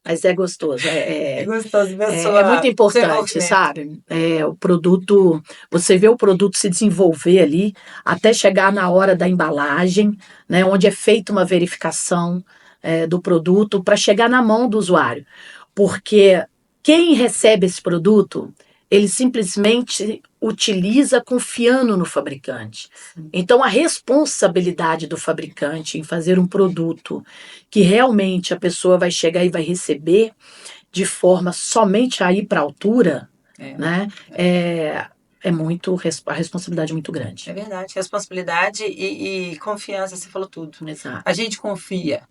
Mas é gostoso, É gostoso ver é muito seu importante, envolvimento. sabe? O produto, você vê o produto se desenvolver ali, até chegar na hora da embalagem, né, onde é feita uma verificação do produto para chegar na mão do usuário. Porque quem recebe esse produto, ele simplesmente utiliza confiando no fabricante. Então, a responsabilidade do fabricante em fazer um produto que realmente a pessoa vai chegar e vai receber de forma somente a ir para a altura, né? A responsabilidade é muito grande. É verdade, responsabilidade e confiança, você falou tudo. Exato. A gente confia.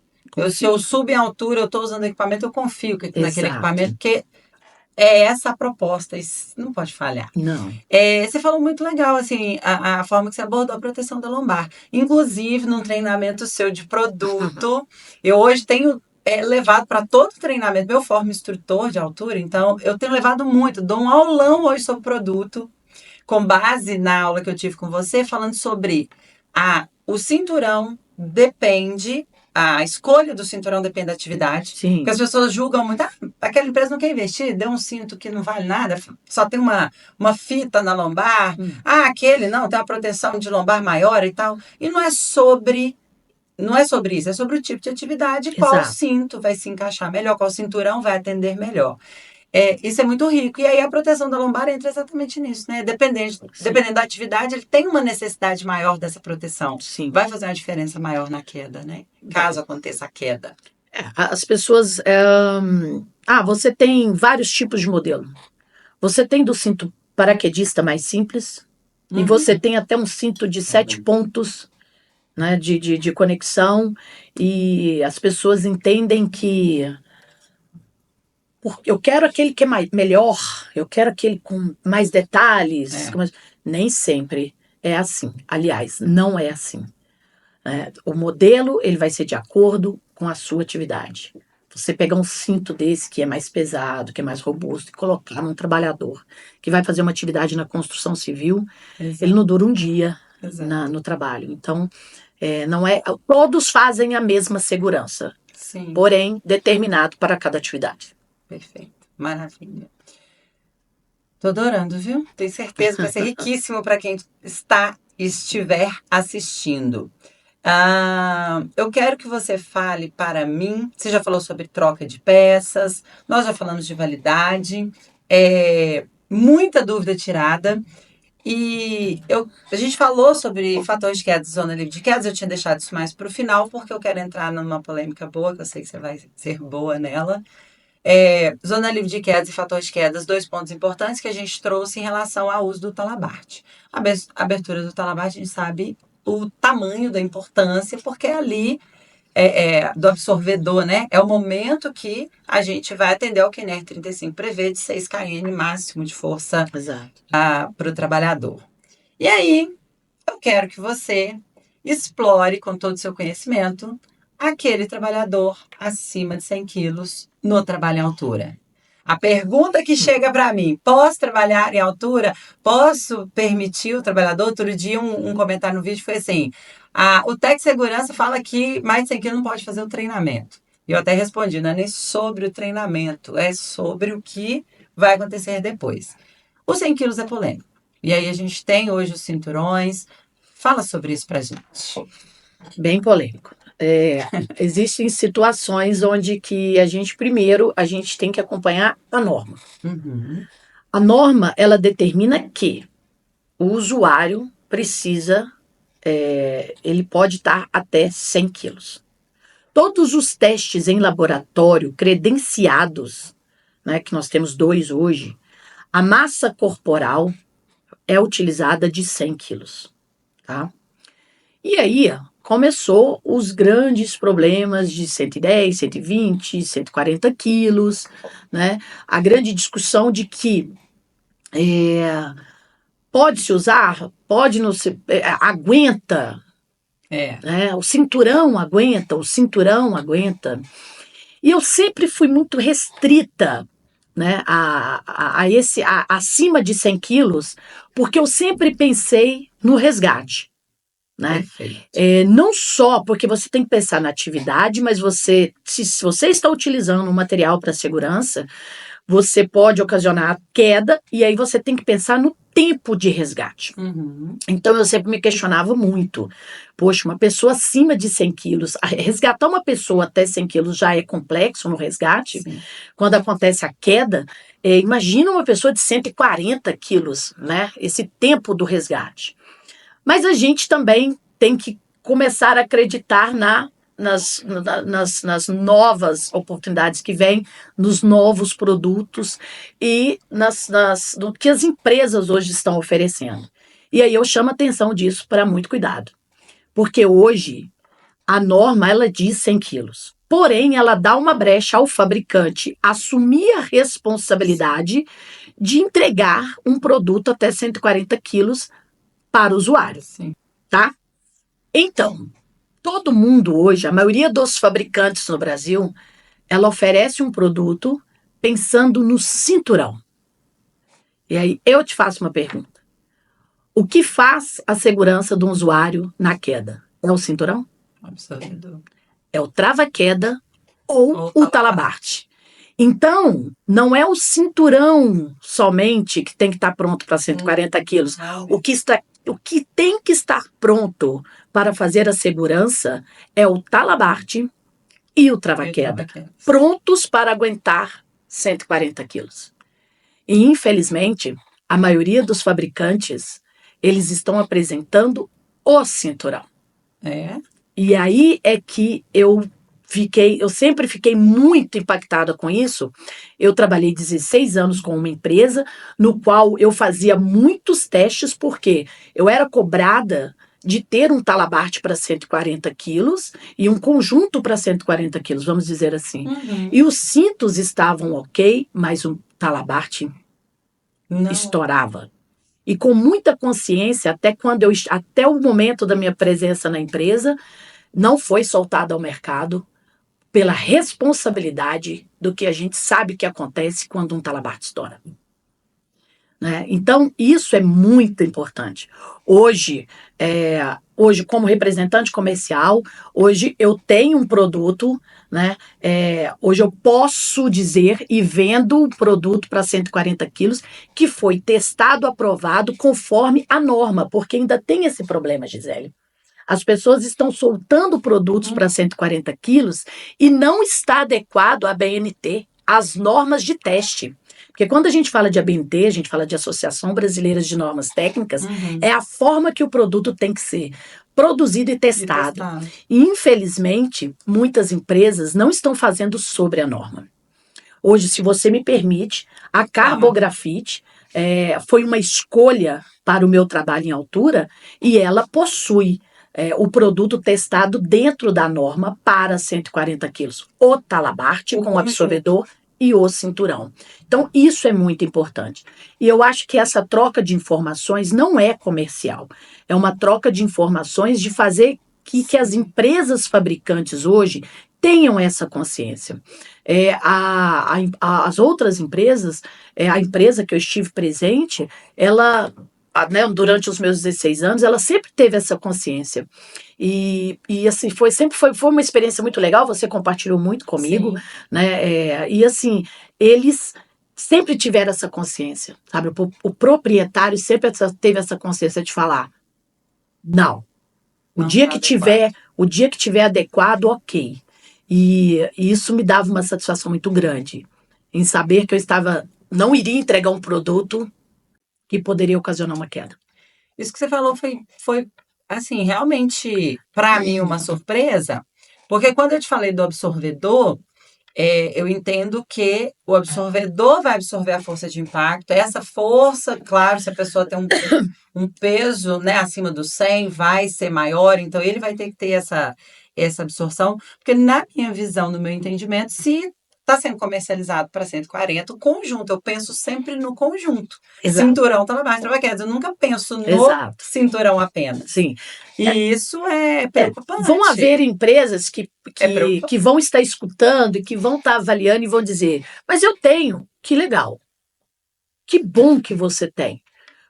Se eu subo em altura, eu estou usando equipamento, eu confio naquele equipamento, porque é essa a proposta, isso não pode falhar. Não. Você falou muito legal, assim, a forma que você abordou a proteção da lombar. Inclusive, num treinamento seu de produto, eu hoje tenho levado para todo treinamento, eu formo instrutor de altura, então eu tenho levado muito, dou um aulão hoje sobre produto, com base na aula que eu tive com você, falando sobre o cinturão depende, a escolha do cinturão depende da atividade. Sim. Porque as pessoas julgam muito, aquela empresa não quer investir, deu um cinto que não vale nada, só tem uma fita na lombar, aquele não, tem uma proteção de lombar maior e tal. E não é sobre isso, é sobre o tipo de atividade, qual Exato. cinto vai se encaixar melhor, qual cinturão vai atender melhor. Isso é muito rico. E aí a proteção da lombar entra exatamente nisso, né? Dependendo da atividade, ele tem uma necessidade maior dessa proteção. Sim. Vai fazer uma diferença maior na queda, né? Caso aconteça a queda. As pessoas. Você tem vários tipos de modelo. Você tem do cinto paraquedista mais simples, e você tem até um cinto de 7 pontos, né, de conexão, e as pessoas entendem que eu quero aquele que é melhor, eu quero aquele com mais detalhes. Nem sempre é assim. Aliás, não é assim. O modelo ele vai ser de acordo com a sua atividade. Você pegar um cinto desse que é mais pesado, que é mais robusto, e colocar num trabalhador que vai fazer uma atividade na construção civil, ele não dura um dia no trabalho. Então, não é. Todos fazem a mesma segurança, Sim. Porém determinado para cada atividade. Perfeito, maravilha. Tô adorando, viu? Tenho certeza que vai ser riquíssimo para quem estiver assistindo. Eu quero que você fale para mim. Você já falou sobre troca de peças, nós já falamos de validade, muita dúvida tirada. E a gente falou sobre fatores de queda, zona livre de quedas. Eu tinha deixado isso mais para o final, porque eu quero entrar numa polêmica boa, que eu sei que você vai ser boa nela. Zona livre de quedas e fator de quedas, 2 pontos importantes que a gente trouxe em relação ao uso do Talabart. A abertura do Talabart, a gente sabe o tamanho da importância, porque ali do absorvedor, né? É o momento que a gente vai atender ao que a NER 35 prevê de 6 kN máximo de força para o trabalhador. E aí, eu quero que você explore com todo o seu conhecimento aquele trabalhador acima de 100 quilos no trabalho em altura. A pergunta que chega para mim, posso trabalhar em altura? Posso permitir o trabalhador? Outro dia um comentário no vídeo foi assim, o técnico de segurança fala que mais de 100 quilos não pode fazer o treinamento. E eu até respondi, não é nem sobre o treinamento, é sobre o que vai acontecer depois. Os 100 quilos é polêmico. E aí a gente tem hoje os cinturões. Fala sobre isso pra gente. Bem polêmico. Existem situações onde que a gente tem que acompanhar a norma. A norma, ela determina que o usuário precisa ele pode estar até 100 quilos. Todos os testes em laboratório credenciados, né, que nós temos 2 hoje, a massa corporal é utilizada de 100 quilos, tá? E aí começou os grandes problemas de 110, 120, 140 quilos, né? A grande discussão de que pode se usar, pode não se, aguenta, né? O cinturão aguenta. E eu sempre fui muito restrita, né, acima de 100 quilos, porque eu sempre pensei no resgate. Né? Não só porque você tem que pensar na atividade, mas se você está utilizando um material para segurança, você pode ocasionar queda e aí você tem que pensar no tempo de resgate. Uhum. Então eu sempre me questionava muito. Poxa, uma pessoa acima de 100 quilos, resgatar uma pessoa até 100 quilos já é complexo no resgate. Sim. Quando acontece a queda, imagina uma pessoa de 140 quilos, né? Esse tempo do resgate. Mas a gente também tem que começar a acreditar nas novas oportunidades que vêm, nos novos produtos e no que as empresas hoje estão oferecendo. E aí eu chamo a atenção disso para muito cuidado. Porque hoje a norma ela diz 100 quilos. Porém, ela dá uma brecha ao fabricante assumir a responsabilidade de entregar um produto até 140 quilos para o usuário. Sim. Tá? Então, todo mundo hoje, a maioria dos fabricantes no Brasil, ela oferece um produto pensando no cinturão. E aí eu te faço uma pergunta. O que faz a segurança do usuário na queda? É o cinturão? Absoluto. É o trava-queda ou o talabarte. Então, não é o cinturão somente que tem que estar pronto para 140 quilos. O que tem que estar pronto para fazer a segurança é o talabarte e o trava-queda, prontos para aguentar 140 quilos. E, infelizmente, a maioria dos fabricantes, eles estão apresentando o cinturão. E aí é que eu sempre fiquei muito impactada com isso. Eu trabalhei 16 anos com uma empresa no qual eu fazia muitos testes, porque eu era cobrada de ter um talabarte para 140 quilos e um conjunto para 140 quilos, vamos dizer assim. Uhum. E os cintos estavam ok, mas o talabarte estourava. E com muita consciência, até o momento da minha presença na empresa, não foi soltada ao mercado pela responsabilidade do que a gente sabe que acontece quando um talabarte estoura. Né? Então, isso é muito importante. Hoje, como representante comercial, hoje eu tenho um produto, né? Hoje eu posso dizer e vendo um produto para 140 quilos que foi testado, aprovado conforme a norma, porque ainda tem esse problema, Gisele. As pessoas estão soltando produtos para 140 quilos e não está adequado à ABNT, às normas de teste. Porque quando a gente fala de ABNT, a gente fala de Associação Brasileira de Normas Técnicas, é a forma que o produto tem que ser produzido e testado. E, infelizmente, muitas empresas não estão fazendo sobre a norma. Hoje, se você me permite, a Carbografite foi uma escolha para o meu trabalho em altura e ela possui o produto testado dentro da norma para 140 quilos. O talabarte com o absorvedor e o cinturão. Então, isso é muito importante. E eu acho que essa troca de informações não é comercial. É uma troca de informações de fazer que as empresas fabricantes hoje tenham essa consciência. As outras empresas, a empresa que eu estive presente, ela... durante os meus 16 anos, ela sempre teve essa consciência. E assim, foi uma experiência muito legal, você compartilhou muito comigo, né? E assim, eles sempre tiveram essa consciência, sabe? O proprietário sempre teve essa consciência de falar, não, o dia que tiver adequado, ok. E isso me dava uma satisfação muito grande, em saber que não iria entregar um produto que poderia ocasionar uma queda. Isso que você falou foi assim, realmente, para mim, uma surpresa, porque quando eu te falei do absorvedor, eu entendo que o absorvedor vai absorver a força de impacto. Essa força, claro, se a pessoa tem um peso, né, acima do 100, vai ser maior, então ele vai ter que ter essa absorção, porque na minha visão, no meu entendimento, se está sendo comercializado para 140, o conjunto, eu penso sempre no conjunto. Exato, Cinturão, trabalho, trabalho, eu nunca penso no exato. cinturão apenas. Sim. E isso é Vão preocupante. haver empresas que, É que, preocupante. que vão estar escutando e que vão estar avaliando e vão dizer: mas eu tenho, que legal, que bom que você tem.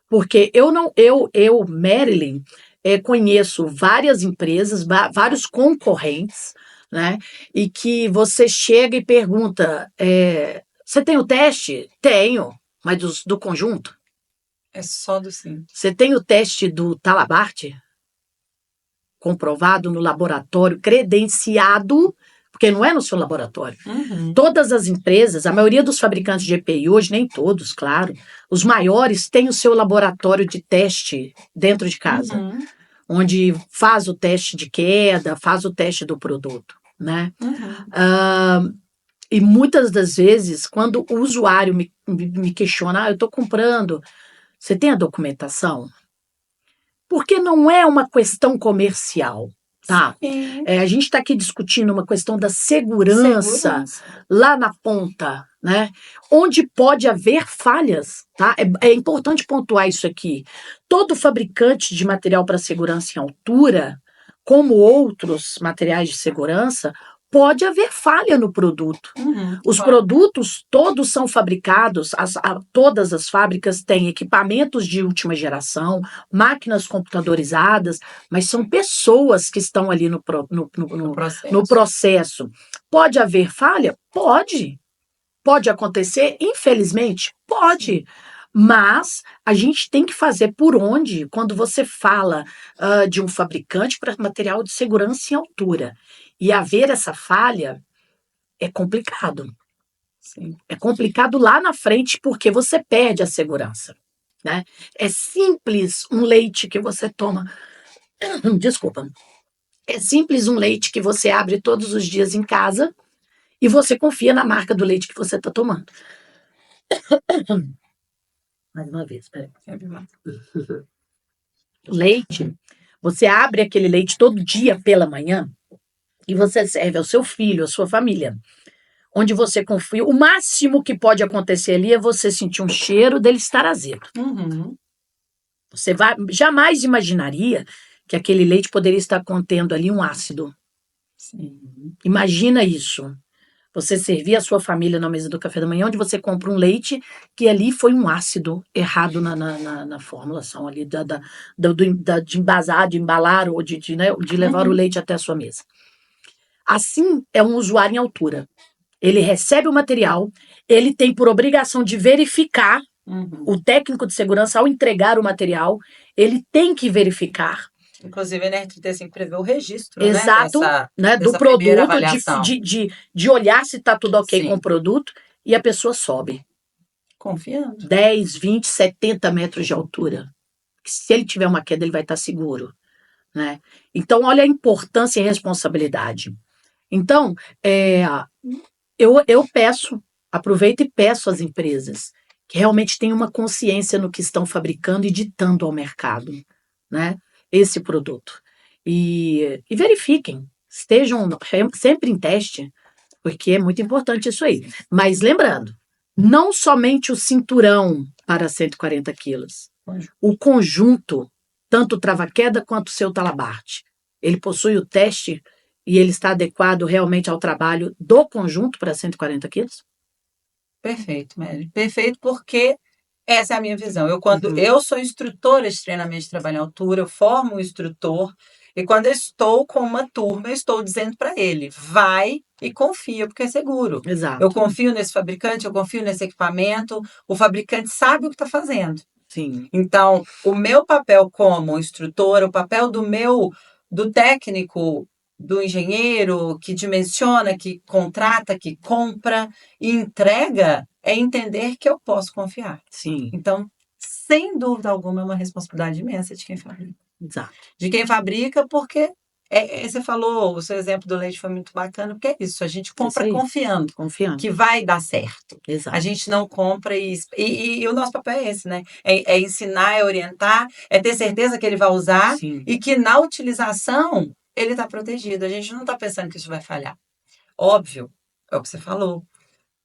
Porque eu não, Marilyn, conheço várias empresas, vários concorrentes, né? E que você chega e pergunta: você tem o teste? Tenho, mas do conjunto? É só do sim. Você tem o teste do Talabarte? Comprovado no laboratório, credenciado, porque não é no seu laboratório. Uhum. Todas as empresas, a maioria dos fabricantes de EPI hoje, nem todos, claro, os maiores têm o seu laboratório de teste dentro de casa, onde faz o teste de queda, faz o teste do produto, né? E muitas das vezes, quando o usuário me questiona, eu estou comprando, você tem a documentação? Porque não é uma questão comercial, tá? A gente está aqui discutindo uma questão da segurança lá na ponta, né? Onde pode haver falhas, tá? É importante pontuar isso aqui. Todo fabricante de material para segurança em altura, como outros materiais de segurança, pode haver falha no produto. Os produtos todos são fabricados, todas as fábricas têm equipamentos de última geração, máquinas computadorizadas, mas são pessoas que estão ali no processo. Pode haver falha? Pode. Pode acontecer? Infelizmente, pode. Mas a gente tem que fazer por onde, quando você fala de um fabricante para material de segurança em altura, e haver essa falha, é complicado. Sim. É complicado lá na frente porque você perde a segurança, né? É simples um leite que você toma. Desculpa. É simples um leite que você abre todos os dias em casa e você confia na marca do leite que você está tomando. Mais uma vez, peraí. Leite, você abre aquele leite todo dia pela manhã e você serve ao seu filho, à sua família. Onde você confia, o máximo que pode acontecer ali é você sentir um cheiro dele estar azedo. Você jamais imaginaria que aquele leite poderia estar contendo ali um ácido. Sim. Imagina isso. Você servir a sua família na mesa do café da manhã, onde você compra um leite que ali foi um ácido errado na formulação ali de embasar, de embalar ou de levar o leite até a sua mesa. Assim é um usuário em altura. Ele recebe o material, ele tem por obrigação de verificar, o técnico de segurança, ao entregar o material, ele tem que verificar. Inclusive, a NR35 prevê o registro, exato, né, do produto, de olhar se está tudo ok Sim. com o produto, e a pessoa sobe. Confiando. 10, 20, 70 metros de altura. Se ele tiver uma queda, ele vai estar seguro, né? Então, olha a importância e a responsabilidade. Então, eu peço, aproveito e peço às empresas que realmente tenham uma consciência no que estão fabricando e ditando ao mercado, né, esse produto. E verifiquem, estejam sempre em teste, porque é muito importante isso aí. Mas lembrando, não somente o cinturão para 140 quilos, o conjunto, tanto o trava-queda quanto o seu talabarte, ele possui o teste e ele está adequado realmente ao trabalho do conjunto para 140 quilos? Perfeito, Mary. Perfeito, porque essa é a minha visão. Eu sou instrutora de treinamento de trabalho em altura, eu formo um instrutor, e quando eu estou com uma turma, eu estou dizendo para ele, vai e confia, porque é seguro. Exato. Eu confio nesse fabricante, eu confio nesse equipamento, o fabricante sabe o que está fazendo. Sim. Então, o meu papel como instrutora, o papel do técnico, do engenheiro que dimensiona, que contrata, que compra e entrega, é entender que eu posso confiar. Sim. Então, sem dúvida alguma, é uma responsabilidade imensa de quem fabrica. Exato. De quem fabrica, porque você falou, o seu exemplo do leite foi muito bacana, porque é isso, a gente compra confiando que vai dar certo. Exato. A gente não compra e o nosso papel é esse, né? É ensinar, é orientar, é ter certeza que ele vai usar e que na utilização ele está protegido. A gente não está pensando que isso vai falhar. Óbvio, é o que você falou.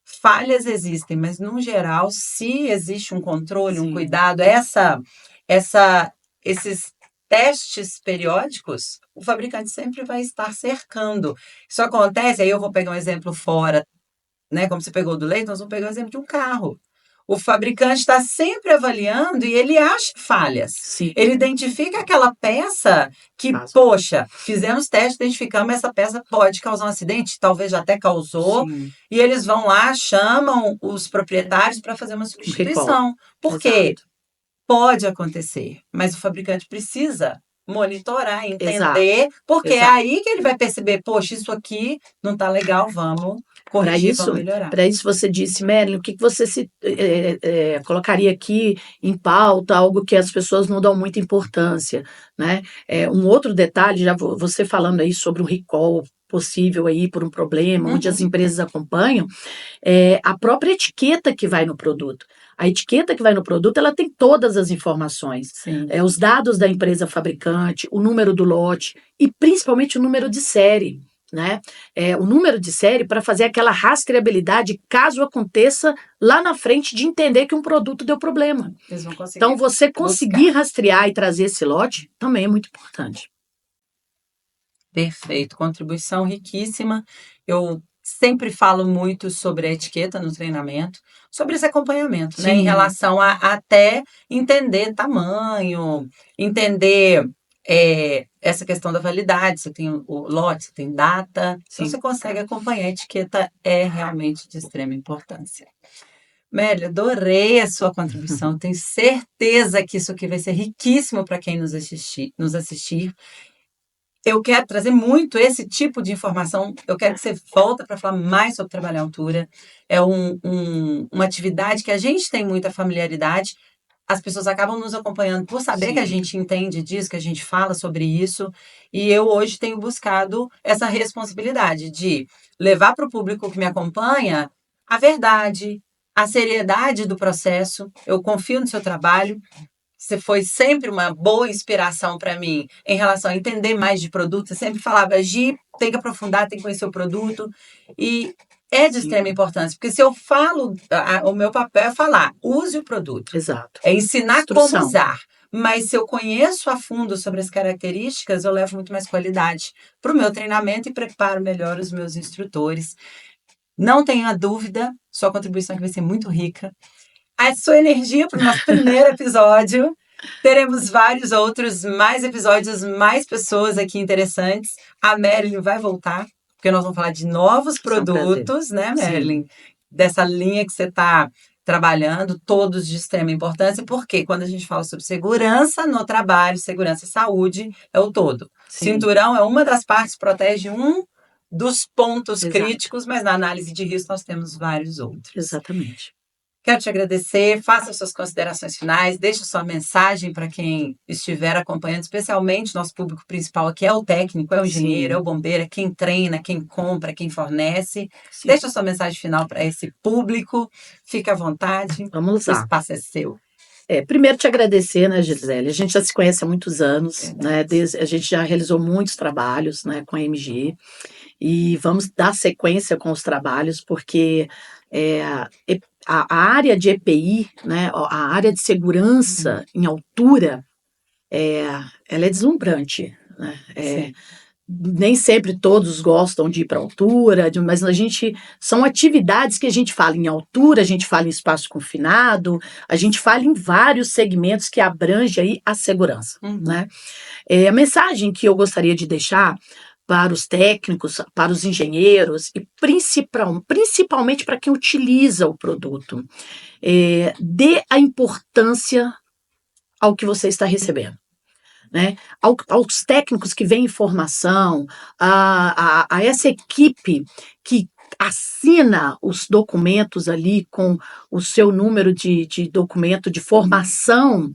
Falhas existem, mas no geral, se existe um controle, um cuidado, esses testes periódicos, o fabricante sempre vai estar cercando. Isso acontece, aí eu vou pegar um exemplo fora, né? Como você pegou do leite, nós vamos pegar o exemplo de um carro. O fabricante está sempre avaliando e ele acha falhas. Sim. Ele identifica aquela peça que, poxa, fizemos teste, identificamos essa peça pode causar um acidente, talvez já até causou, e eles vão lá, chamam os proprietários para fazer uma substituição. Por quê? Pode acontecer, mas o fabricante precisa monitorar, entender, porque é aí que ele vai perceber, poxa, isso aqui não está legal, vamos corrigir, vamos melhorar. Para isso você disse, Marilyn, o que você colocaria aqui em pauta, algo que as pessoas não dão muita importância, né? Um outro detalhe, já você falando aí sobre um recall possível aí por um problema, onde as empresas acompanham, a própria etiqueta que vai no produto. A etiqueta que vai no produto, ela tem todas as informações. Os dados da empresa fabricante, o número do lote e principalmente o número de série. Né? O número de série para fazer aquela rastreabilidade caso aconteça lá na frente de entender que um produto deu problema. Então, você conseguir rastrear e trazer esse lote também é muito importante. Perfeito, contribuição riquíssima. Eu sempre falo muito sobre a etiqueta no treinamento, sobre esse acompanhamento, né? Em relação a até entender tamanho, entender essa questão da validade, você tem o lote, você tem data, então você consegue acompanhar. A etiqueta é realmente de extrema importância. Mélia, adorei a sua contribuição, tenho certeza que isso aqui vai ser riquíssimo para quem nos assistir. Eu quero trazer muito esse tipo de informação. Eu quero que você volte para falar mais sobre trabalhar à altura. É uma atividade que a gente tem muita familiaridade. As pessoas acabam nos acompanhando por saber que a gente entende disso, que a gente fala sobre isso. E eu hoje tenho buscado essa responsabilidade de levar para o público que me acompanha a verdade, a seriedade do processo. Eu confio no seu trabalho. Você foi sempre uma boa inspiração para mim em relação a entender mais de produto. Você sempre falava, Gi, tem que aprofundar, tem que conhecer o produto. E é de extrema importância, porque se eu falo, o meu papel é falar, use o produto. Exato. É ensinar como usar. Mas se eu conheço a fundo sobre as características, eu levo muito mais qualidade para o meu treinamento e preparo melhor os meus instrutores. Não tenha dúvida, sua contribuição aqui vai ser muito rica. A sua energia para o nosso primeiro episódio. Teremos vários outros, mais episódios, mais pessoas aqui interessantes. A Marilyn vai voltar, porque nós vamos falar de novos produtos, né, Marilyn? Dessa linha que você está trabalhando, todos de extrema importância, porque quando a gente fala sobre segurança no trabalho, segurança e saúde, é o todo. Cinturão é uma das partes, protege um dos pontos críticos, mas na análise de risco nós temos vários outros. Exatamente. Quero te agradecer, faça suas considerações finais, deixe sua mensagem para quem estiver acompanhando, especialmente nosso público principal aqui é o técnico, é o engenheiro, é o bombeiro, é quem treina, quem compra, quem fornece. Deixe sua mensagem final para esse público, fique à vontade. Vamos lá. O espaço é seu. Primeiro te agradecer, né, Gisele? A gente já se conhece há muitos anos, né? A gente já realizou muitos trabalhos, né, com a MG e vamos dar sequência com os trabalhos, porque a área de EPI, né, a área de segurança em altura, ela é deslumbrante, né? Nem sempre todos gostam de ir para altura, mas são atividades que a gente fala em altura, a gente fala em espaço confinado, a gente fala em vários segmentos que abrangem aí a segurança, né? A mensagem que eu gostaria de deixar para os técnicos, para os engenheiros e principalmente para quem utiliza o produto, dê a importância ao que você está recebendo. Né, aos técnicos que vêm em formação, a essa equipe que assina os documentos ali com o seu número de documento de formação,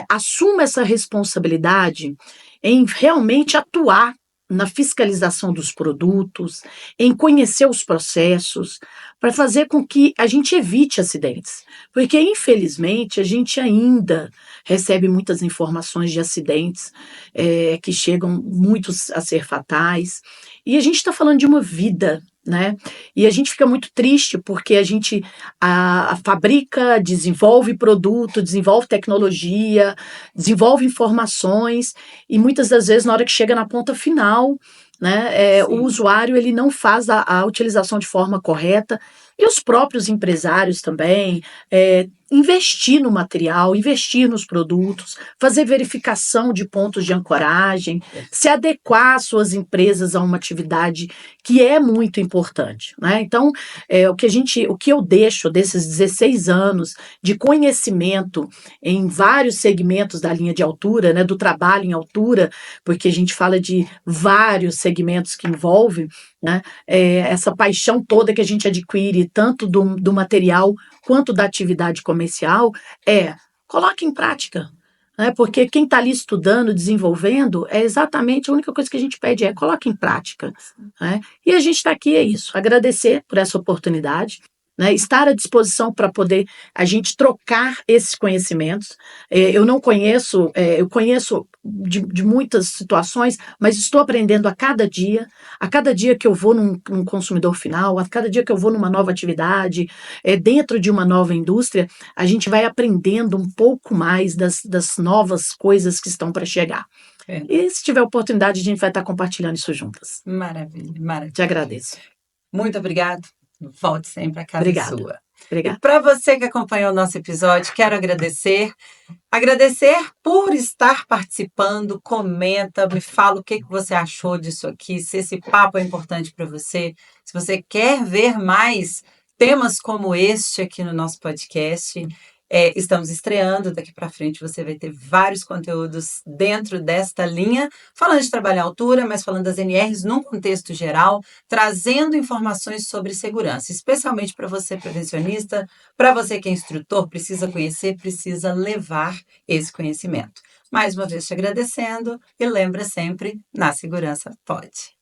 assuma essa responsabilidade em realmente atuar na fiscalização dos produtos, em conhecer os processos, para fazer com que a gente evite acidentes. Porque, infelizmente, a gente ainda recebe muitas informações de acidentes que chegam muitos a ser fatais. E a gente está falando de uma vida, né? E a gente fica muito triste porque a gente fabrica, desenvolve produto, desenvolve tecnologia, desenvolve informações e muitas das vezes na hora que chega na ponta final, né, o usuário ele não faz a utilização de forma correta e os próprios empresários também investir no material, investir nos produtos, fazer verificação de pontos de ancoragem, se adequar às suas empresas a uma atividade que é muito importante, né? Então, o que eu deixo desses 16 anos de conhecimento em vários segmentos da linha de altura, né, do trabalho em altura, porque a gente fala de vários segmentos que envolvem, né, essa paixão toda que a gente adquire, tanto do material quanto da atividade comercial, coloque em prática. Né, porque quem está ali estudando, desenvolvendo, é exatamente a única coisa que a gente pede coloque em prática. Né? E a gente está aqui, é isso, agradecer por essa oportunidade, né, estar à disposição para poder a gente trocar esses conhecimentos. Eu não conheço, eu conheço de muitas situações, mas estou aprendendo a cada dia que eu vou num consumidor final, a cada dia que eu vou numa nova atividade, dentro de uma nova indústria, a gente vai aprendendo um pouco mais das novas coisas que estão para chegar. E se tiver oportunidade, a gente vai estar compartilhando isso juntas. Maravilha, maravilha. Te agradeço. Muito obrigada. Volte sempre, a casa é sua. Obrigada. E para você que acompanhou o nosso episódio, quero agradecer. Agradecer por estar participando, comenta, me fala o que você achou disso aqui, se esse papo é importante para você, se você quer ver mais temas como este aqui no nosso podcast. Estamos estreando, daqui para frente você vai ter vários conteúdos dentro desta linha, falando de trabalho à altura, mas falando das NRs num contexto geral, trazendo informações sobre segurança, especialmente para você prevencionista, para você que é instrutor, precisa conhecer, precisa levar esse conhecimento. Mais uma vez te agradecendo e lembra sempre, na segurança pode.